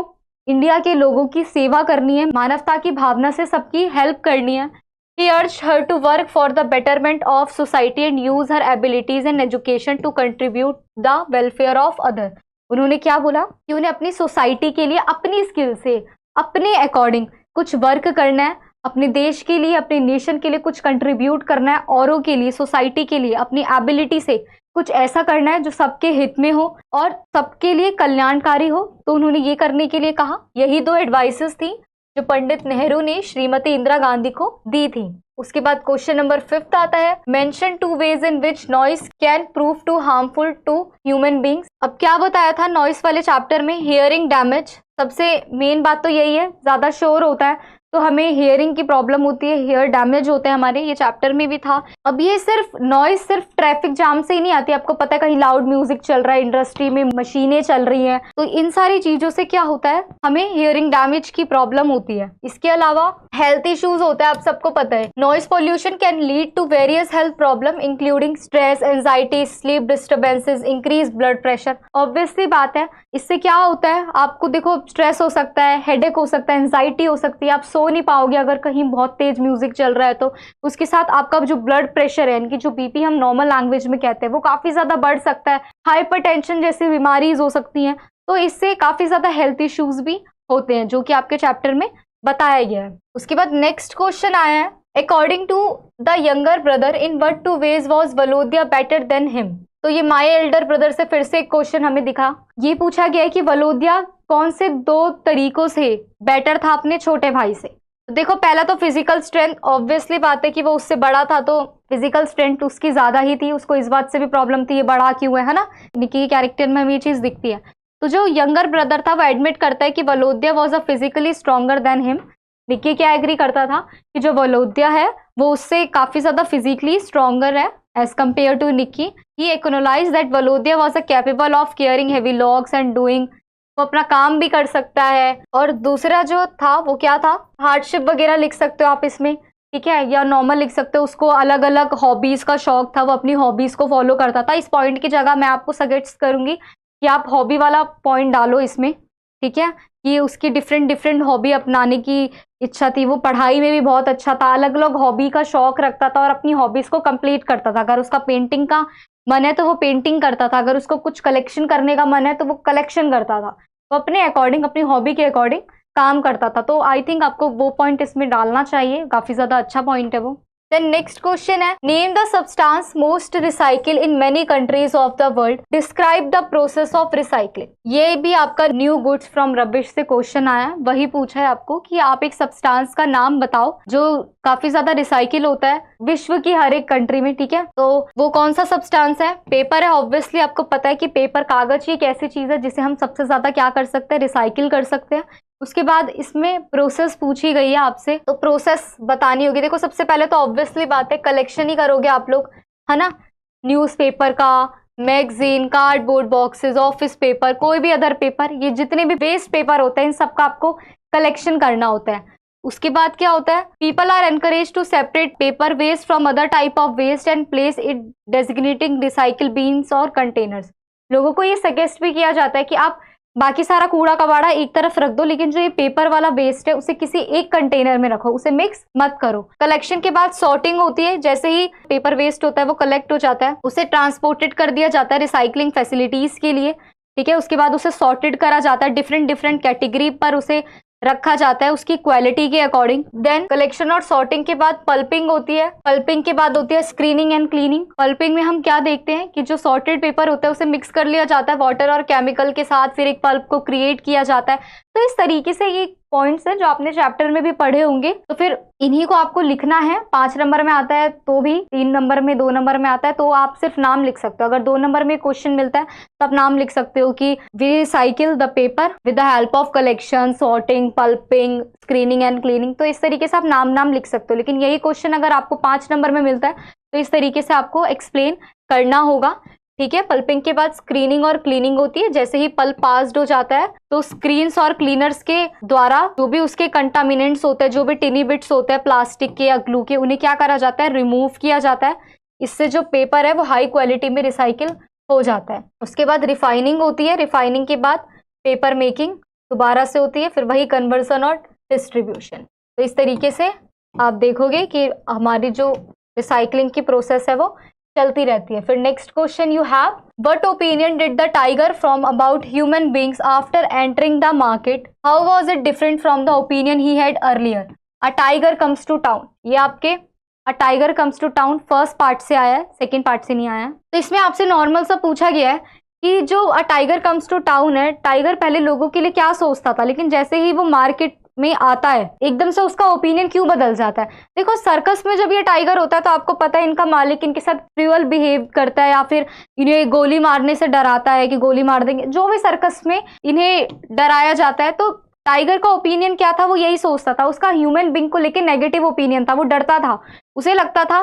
इंडिया के लोगों की सेवा करनी है, मानवता की भावना से सबकी हेल्प करनी है। He urged her to work for the betterment of society and use her abilities and education to contribute the welfare of others। उन्होंने क्या बोला कि उन्हें अपनी सोसाइटी के लिए अपनी स्किल से अपने अकॉर्डिंग कुछ वर्क करना है, अपने देश के लिए, अपने नेशन के लिए कुछ कंट्रीब्यूट करना है, औरों के लिए, सोसाइटी के लिए अपनी एबिलिटी से कुछ ऐसा करना है जो सबके हित में हो और सबके लिए कल्याणकारी हो। तो उन्होंने ये करने के लिए कहा। यही दो एडवाइसेस थी जो पंडित नेहरू ने श्रीमती इंदिरा गांधी को दी थी। उसके बाद क्वेश्चन नंबर 5 आता है, mention 2 ways in which noise can prove to harmful to human beings. अब क्या बताया था नॉइस वाले चैप्टर में, हियरिंग डैमेज। सबसे मेन बात तो यही है, ज्यादा शोर होता है तो हमें हियरिंग की प्रॉब्लम होती है, हियर डैमेज होते हैं हमारे, ये चैप्टर में भी था। अब ये सिर्फ नॉइस सिर्फ ट्रैफिक जाम से ही नहीं आती, आपको पता है कहीं लाउड म्यूजिक चल रहा है, इंडस्ट्री में मशीनें चल रही हैं, तो इन सारी चीजों से क्या होता है, हमें हियरिंग डैमेज की प्रॉब्लम होती है। इसके अलावा हेल्थ इश्यूज होता है, आप सबको पता है। Noise pollution can lead to various health problem including stress, anxiety, sleep disturbances, increase blood pressure. Obviously बात है, इससे क्या होता है, आपको देखो स्ट्रेस हो सकता है, हेडेक हो सकता है, एंजाइटी हो सकती है, आप सो नहीं पाओगे अगर कहीं बहुत तेज म्यूजिक चल रहा है तो। उसके साथ आपका जो ब्लड प्रेशर है, यानी कि जो बीपी हम नॉर्मल लैंग्वेज में कहते हैं, वो काफी ज्यादा बढ़ सकता है। हाइपरटेंशन जैसी बीमारीज हो सकती हैं, तो इससे काफी ज्यादा हेल्थ इश्यूज भी होते हैं जो कि आपके चैप्टर में बताया गया है। उसके बाद नेक्स्ट क्वेश्चन आया है, according to the younger brother in what two ways was Volodya better than him. तो ये माय एल्डर ब्रदर से फिर से एक क्वेश्चन हमें दिखा। ये पूछा गया है कि वलोदिया कौन से 2 तरीकों से बेटर था अपने छोटे भाई से। तो देखो, पहला तो फिजिकल स्ट्रेंथ, ऑब्वियसली बात है कि वो उससे बड़ा था तो फिजिकल स्ट्रेंथ उसकी ज्यादा ही थी, उसको इस बात से भी प्रॉब्लम थी ये बड़ा क्यों है ना, निकी के कैरेक्टर में हमें ये चीज दिखती है। तो जो यंगर ब्रदर था वो एडमिट करता है कि Volodya was a physically stronger than him. Niki क्या एग्री करता था कि जो वलोदिया है वो उससे काफी ज्यादा फिजिकली स्ट्रॉन्गर है as compare to Niki. He acknowledge that Volodya was a capable of carrying heavy logs and doing, वो अपना काम भी कर सकता है। और दूसरा जो था वो क्या था, हार्डशिप वगैरह लिख सकते हो आप इसमें, ठीक है, या नॉर्मल लिख सकते हो। उसको अलग अलग हॉबीज का शौक था, वो अपनी हॉबीज को फॉलो करता था। इस पॉइंट की जगह मैं आपको सजेस्ट करूंगी कि आप हॉबी वाला पॉइंट डालो इसमें, ठीक है, कि उसकी डिफरेंट डिफरेंट हॉबी अपनाने की इच्छा थी। वो पढ़ाई में भी बहुत अच्छा था, अलग अलग हॉबी का शौक रखता था और अपनी हॉबीज को कंप्लीट करता था। अगर उसका पेंटिंग का मन है तो वो पेंटिंग करता था, अगर उसको कुछ कलेक्शन करने का मन है तो वो कलेक्शन करता था। वो अपने अकॉर्डिंग, अपनी हॉबी के अकॉर्डिंग काम करता था। तो आई थिंक आपको वो पॉइंट इसमें डालना चाहिए, काफी ज्यादा अच्छा पॉइंट है वो। देन नेक्स्ट क्वेश्चन है, name the substance most recycle in many countries of the world, describe the process of recycling. ये भी आपका न्यू गुड्स फ्रॉम रबिश से क्वेश्चन आया है, वही पूछा है आपको कि आप एक सब्सटेंस का नाम बताओ जो काफी ज्यादा रिसाइकिल होता है विश्व की हर एक कंट्री में, ठीक है। तो वो कौन सा सब्सटेंस है, पेपर है। ऑब्वियसली आपको पता है कि पेपर, कागज ही एक ऐसी चीज है जिसे हम सबसे ज्यादा क्या कर सकते हैं, रिसाइकिल कर सकते हैं। उसके बाद इसमें प्रोसेस पूछी गई है आपसे, तो प्रोसेस बतानी होगी। देखो, सबसे पहले तो ऑब्वियसली बात है कलेक्शन ही करोगे आप लोग, है ना, न्यूज़पेपर का, magazine, cardboard boxes, office paper, कोई भी अदर पेपर, ये जितने भी वेस्ट पेपर होते हैं इन सबका आपको कलेक्शन करना होता है। उसके बाद क्या होता है, people are encourage to separate paper waste from other type of waste and place it designating recycle bins और कंटेनर्स। लोगों को ये सजेस्ट भी किया जाता है कि आप बाकी सारा कूड़ा कबाड़ा एक तरफ रख दो, लेकिन जो ये पेपर वाला वेस्ट है उसे किसी एक कंटेनर में रखो, उसे मिक्स मत करो। कलेक्शन के बाद सॉर्टिंग होती है, जैसे ही पेपर वेस्ट होता है वो कलेक्ट हो जाता है, उसे ट्रांसपोर्टेड कर दिया जाता है रिसाइकलिंग फैसिलिटीज के लिए, ठीक है। उसके बाद उसे सॉर्टेड करा जाता है, डिफरेंट डिफरेंट कैटेगरी पर उसे रखा जाता है उसकी क्वालिटी के अकॉर्डिंग। देन कलेक्शन और सॉर्टिंग के बाद पल्पिंग होती है, पल्पिंग के बाद होती है स्क्रीनिंग एंड क्लीनिंग। पल्पिंग में हम क्या देखते हैं कि जो सॉर्टेड पेपर होता है उसे मिक्स कर लिया जाता है वाटर और केमिकल के साथ, फिर एक पल्प को क्रिएट किया जाता है। तो इस तरीके से ये पॉइंट्स हैं जो आपने चैप्टर में भी पढ़े होंगे, तो फिर इन्हीं को आपको लिखना है। 5 नंबर में आता है तो भी, 3 नंबर में, 2 नंबर में आता है तो आप सिर्फ नाम लिख सकते हो। अगर 2 नंबर में क्वेश्चन मिलता है तो आप नाम लिख सकते हो कि we recycle the paper with the help of collection, sorting, pulping, screening and cleaning. तो इस तरीके से आप नाम लिख सकते हो। लेकिन यही क्वेश्चन अगर आपको 5 नंबर में मिलता है तो इस तरीके से आपको एक्सप्लेन करना होगा, ठीक है। पल्पिंग के बाद स्क्रीनिंग और क्लीनिंग होती है। जैसे ही पल्प पास्ड हो जाता है तो स्क्रीन्स और क्लीनर्स के द्वारा जो भी उसके कंटामिनेंट्स होते हैं, जो भी टिनी बिट्स होते हैं प्लास्टिक के या ग्लू के, उन्हें क्या करा जाता है, रिमूव किया जाता है। इससे जो पेपर है वो हाई क्वालिटी में रिसाइकिल हो जाता है। उसके बाद रिफाइनिंग होती है, रिफाइनिंग के बाद पेपर मेकिंग दोबारा से होती है, फिर वही कन्वर्सन और डिस्ट्रीब्यूशन। तो इस तरीके से आप देखोगे कि हमारी जो रिसाइकलिंग की प्रोसेस है वो चलती रहती है। फिर next question you have, what opinion did the tiger from about human beings after entering the market, how was it different from the opinion he had earlier. A tiger comes to town, ये आपके a tiger comes to town first part से आया है, second part से नहीं आया है। तो इसमें आपसे नॉर्मल सा पूछा गया है कि जो a tiger comes to town है, टाइगर पहले लोगों के लिए क्या सोचता था, लेकिन जैसे ही वो मार्केट में आता है एकदम से उसका ओपिनियन क्यों बदल जाता है। देखो, सर्कस में जब ये टाइगर होता है तो आपको पता है इनका मालिक इनके साथ क्रूअल बिहेव करता है या फिर इन्हें गोली मारने से डराता है कि गोली मार देंगे, जो भी सर्कस में इन्हें डराया जाता है। तो टाइगर का ओपिनियन क्या था, वो यही सोचता था। उसका ह्यूमन बींग को लेकर नेगेटिव ओपिनियन था, वो डरता था, उसे लगता था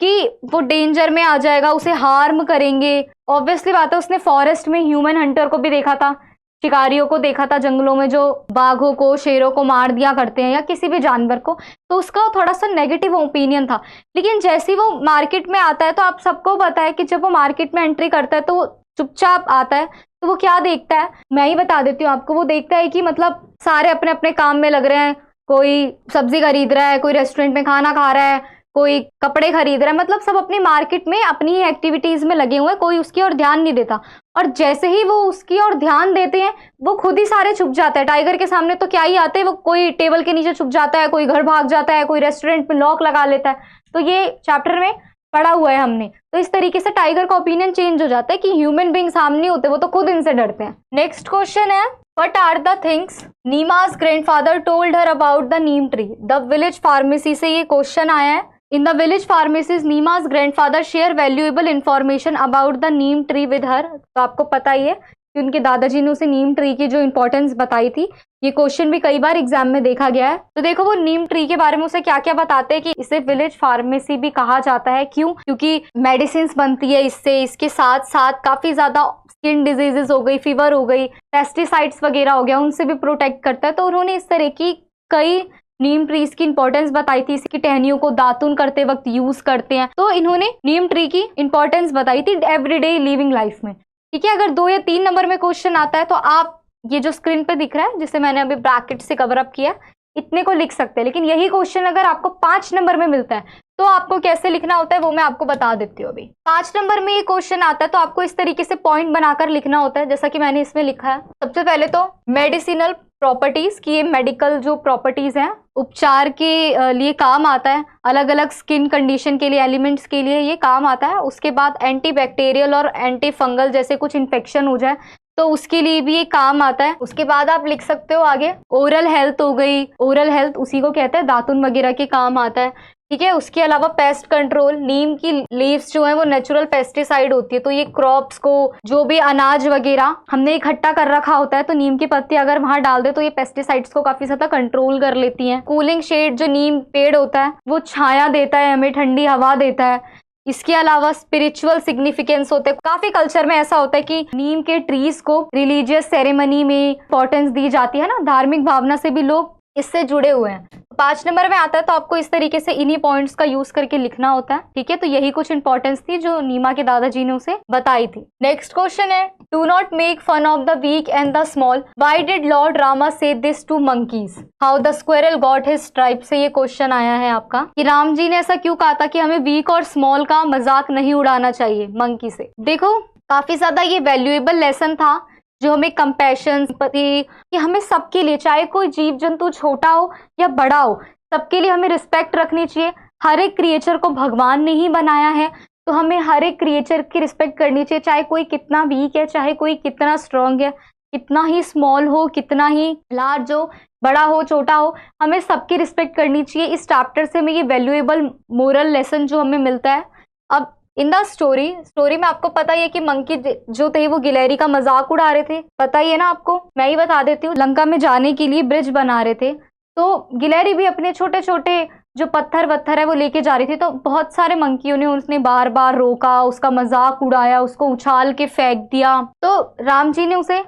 कि वो डेंजर में आ जाएगा, उसे हार्म करेंगे। ऑब्वियसली बात है, उसने फॉरेस्ट में ह्यूमन हंटर को भी देखा था, शिकारियों को देखा था जंगलों में, जो बाघों को, शेरों को मार दिया करते हैं या किसी भी जानवर को, तो उसका थोड़ा सा नेगेटिव ओपिनियन था। लेकिन जैसे ही वो मार्केट में आता है तो आप सबको पता है कि जब वो मार्केट में एंट्री करता है तो वो चुपचाप आता है, तो वो क्या देखता है, मैं ही बता देती हूँ आपको। वो देखता है कि मतलब सारे अपने अपने काम में लग रहे हैं, कोई सब्जी खरीद रहा है, कोई रेस्टोरेंट में खाना खा रहा है, कोई कपड़े खरीद रहा है, मतलब सब अपनी मार्केट में अपनी ही एक्टिविटीज में लगे हुए हैं, कोई उसकी ओर ध्यान नहीं देता। और जैसे ही वो उसकी ओर ध्यान देते हैं वो खुद ही सारे छुप जाते हैं। टाइगर के सामने तो क्या ही आते हैं, वो कोई टेबल के नीचे छुप जाता है, कोई घर भाग जाता है, कोई रेस्टोरेंट में लॉक लगा लेता है। तो ये चैप्टर में पढ़ा हुआ है हमने। तो इस तरीके से टाइगर का ओपिनियन चेंज हो जाता है कि ह्यूमन बींग सामने होते, वो तो खुद इनसे डरते हैं। नेक्स्ट क्वेश्चन है, What are the things Neema's grandfather told her about the neem tree? The village pharmacy से ये क्वेश्चन आया है। In the village pharmacies, Neema's grandfather share valuable information about the neem tree with her. तो आपको पता ही है कि उनके दादाजी ने उसे नीम ट्री की जो इंपॉर्टेंस बताई थी। ये क्वेश्चन भी कई बार एग्जाम में देखा गया है। तो देखो वो नीम ट्री के बारे में उसे क्या क्या बताते हैं कि इसे विलेज फार्मेसी भी कहा जाता है। क्यों? क्योंकि मेडिसिन बनती है इससे, इसके साथ साथ काफी ज्यादा स्किन डिजीजेस हो गई, फीवर हो गई, पेस्टिसाइड्स वगैरह हो गया, उनसे भी प्रोटेक्ट करता है। तो उन्होंने इस तरह की कई नीम ट्रीज की इंपॉर्टेंस बताई थी। इसकी टहनियों को दातुन करते वक्त यूज करते हैं। तो इन्होंने नीम ट्री की इंपॉर्टेंस बताई थी एवरीडे लिविंग लाइफ में। ठीक है, अगर 2 या 3 नंबर में क्वेश्चन आता है तो आप ये जो स्क्रीन पे दिख रहा है, जिसे मैंने अभी ब्रैकेट से कवर अप किया, इतने को लिख सकते हैं। लेकिन यही क्वेश्चन अगर आपको 5 नंबर में मिलता है तो आपको कैसे लिखना होता है वो मैं आपको बता देती हूँ। अभी 5 नंबर में ये क्वेश्चन आता है तो आपको इस तरीके से पॉइंट बनाकर लिखना होता है, जैसा कि मैंने इसमें लिखा है। सबसे पहले तो मेडिसिनल प्रॉपर्टीज की, ये मेडिकल जो प्रॉपर्टीज हैं, उपचार के लिए काम आता है, अलग अलग स्किन कंडीशन के लिए, एलिमेंट्स के लिए ये काम आता है। उसके बाद एंटी बैक्टीरियल और एंटी फंगल जैसे कुछ इन्फेक्शन हो जाए तो उसके लिए भी ये काम आता है। उसके बाद आप लिख सकते हो आगे ओरल हेल्थ हो गई, ओरल हेल्थ उसी को कहते हैं, दातुन वगैरह के काम आता है। ठीक है, उसके अलावा पेस्ट कंट्रोल, नीम की लीव्स जो है वो नेचुरल पेस्टिसाइड होती है, तो ये क्रॉप्स को, जो भी अनाज वगैरह हमने इकट्ठा कर रखा होता है, तो नीम की पत्ती अगर वहां डाल दे तो ये पेस्टिसाइड्स को काफी ज्यादा कंट्रोल कर लेती हैं। कूलिंग शेड, जो नीम पेड़ होता है वो छाया देता है, हमें ठंडी हवा देता है। इसके अलावा स्पिरिचुअल सिग्निफिकेंस होते हैं। काफी कल्चर में ऐसा होता है कि नीम के ट्रीज को रिलीजियस सेरेमनी में इंपॉर्टेंस दी जाती है ना, धार्मिक भावना से भी लोग इससे जुड़े हुए हैं। 5 नंबर में आता है तो आपको इस तरीके से इन्हीं पॉइंट्स का यूज करके लिखना होता है। ठीक है, तो यही कुछ इंपॉर्टेंस थी जो नीमा के दादाजी ने उसे बताई थी। नेक्स्ट क्वेश्चन है, do not make fun of the weak and the small, why did lord Rama say this to monkeys, how the squirrel got his stripe से ये क्वेश्चन आया है आपका कि राम जी ने ऐसा क्यों कहा था कि हमें वीक और स्मॉल का मजाक नहीं उड़ाना चाहिए मंकी से। देखो काफी ज्यादा ये वैल्यूएबल लेसन था जो हमें कंपैशन, सिंपैथी, कि हमें सबके लिए, चाहे कोई जीव जंतु छोटा हो या बड़ा हो, सबके लिए हमें रिस्पेक्ट रखनी चाहिए। हर एक क्रिएचर को भगवान ने ही बनाया है तो हमें हर एक क्रिएचर की रिस्पेक्ट करनी चाहिए, चाहे कोई कितना वीक है, चाहे कोई कितना स्ट्रांग है, कितना ही स्मॉल हो, कितना ही लार्ज हो, बड़ा हो, छोटा हो, हमें सबकी रिस्पेक्ट करनी चाहिए। इस चैप्टर से हमें ये वैल्यूएबल मोरल लेसन जो हमें मिलता है। अब इन द स्टोरी में आपको पता ही है कि मंकी जो थे वो गिलहरी का मजाक उड़ा रहे थे, पता ही है ना आपको, मैं ही बता देती हूँ। लंका में जाने के लिए ब्रिज बना रहे थे तो गिलहरी भी अपने छोटे छोटे जो पत्थर है वो लेके जा रही थी, तो बहुत सारे मंकियों ने उसने बार बार रोका, उसका मजाक उड़ाया, उसको उछाल के फेंक दिया। तो राम जी ने उसे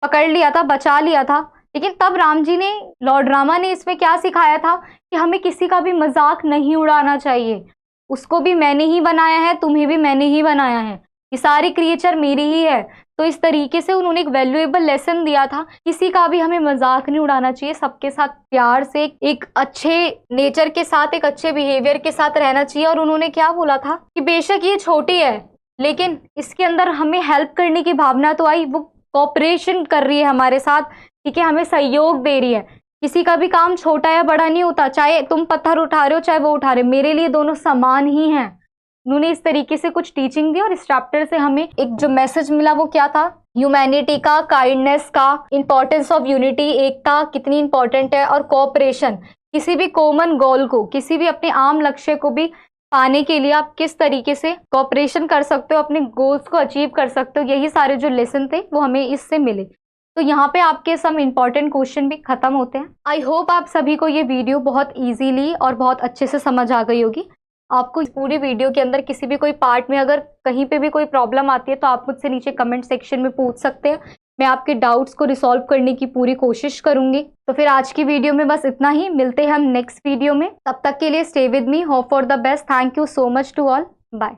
पकड़ लिया था, बचा लिया था। लेकिन तब राम जी ने, लॉर्ड रामा ने इसमें क्या सिखाया था कि हमें किसी का भी मजाक नहीं उड़ाना चाहिए। उसको भी मैंने ही बनाया है, तुम्हें भी मैंने ही बनाया है, ये सारी क्रिएचर मेरी ही है। तो इस तरीके से उन्होंने एक वैल्यूएबल लेसन दिया था, किसी का भी हमें मजाक नहीं उड़ाना चाहिए, सबके साथ प्यार से, एक अच्छे नेचर के साथ, एक अच्छे बिहेवियर के साथ रहना चाहिए। और उन्होंने क्या बोला था कि बेशक ये छोटी है लेकिन इसके अंदर हमें हेल्प करने की भावना तो आई, वो कोऑपरेशन कर रही है हमारे साथ, ठीक है, हमें सहयोग दे रही है। किसी का भी काम छोटा या बड़ा नहीं होता, चाहे तुम पत्थर उठा रहे हो चाहे वो उठा रहे, मेरे लिए दोनों समान ही हैं। उन्होंने इस तरीके से कुछ टीचिंग दी और इस चैप्टर से हमें एक जो मैसेज मिला वो क्या था, ह्यूमैनिटी का, काइंडनेस का, इंपॉर्टेंस ऑफ यूनिटी, एकता कितनी इंपॉर्टेंट है, और कोऑपरेशन, किसी भी कॉमन गोल को, किसी भी अपने आम लक्ष्य को भी पाने के लिए आप किस तरीके से कोऑपरेशन कर सकते हो, अपने गोल्स को अचीव कर सकते हो। यही सारे जो लेसन थे वो हमें इससे मिले। तो यहाँ पे आपके सम इम्पॉर्टेंट क्वेश्चन भी खत्म होते हैं। आई होप आप सभी को ये वीडियो बहुत इजीली और बहुत अच्छे से समझ आ गई होगी। आपको इस पूरी वीडियो के अंदर किसी भी कोई पार्ट में अगर कहीं पे भी कोई प्रॉब्लम आती है तो आप मुझसे नीचे कमेंट सेक्शन में पूछ सकते हैं, मैं आपके डाउट्स को रिसॉल्व करने की पूरी कोशिश करूंगी। तो फिर आज की वीडियो में बस इतना ही, मिलते हैं हम नेक्स्ट वीडियो में। तब तक के लिए stay with me, hope for the best. Thank you so much to all, bye.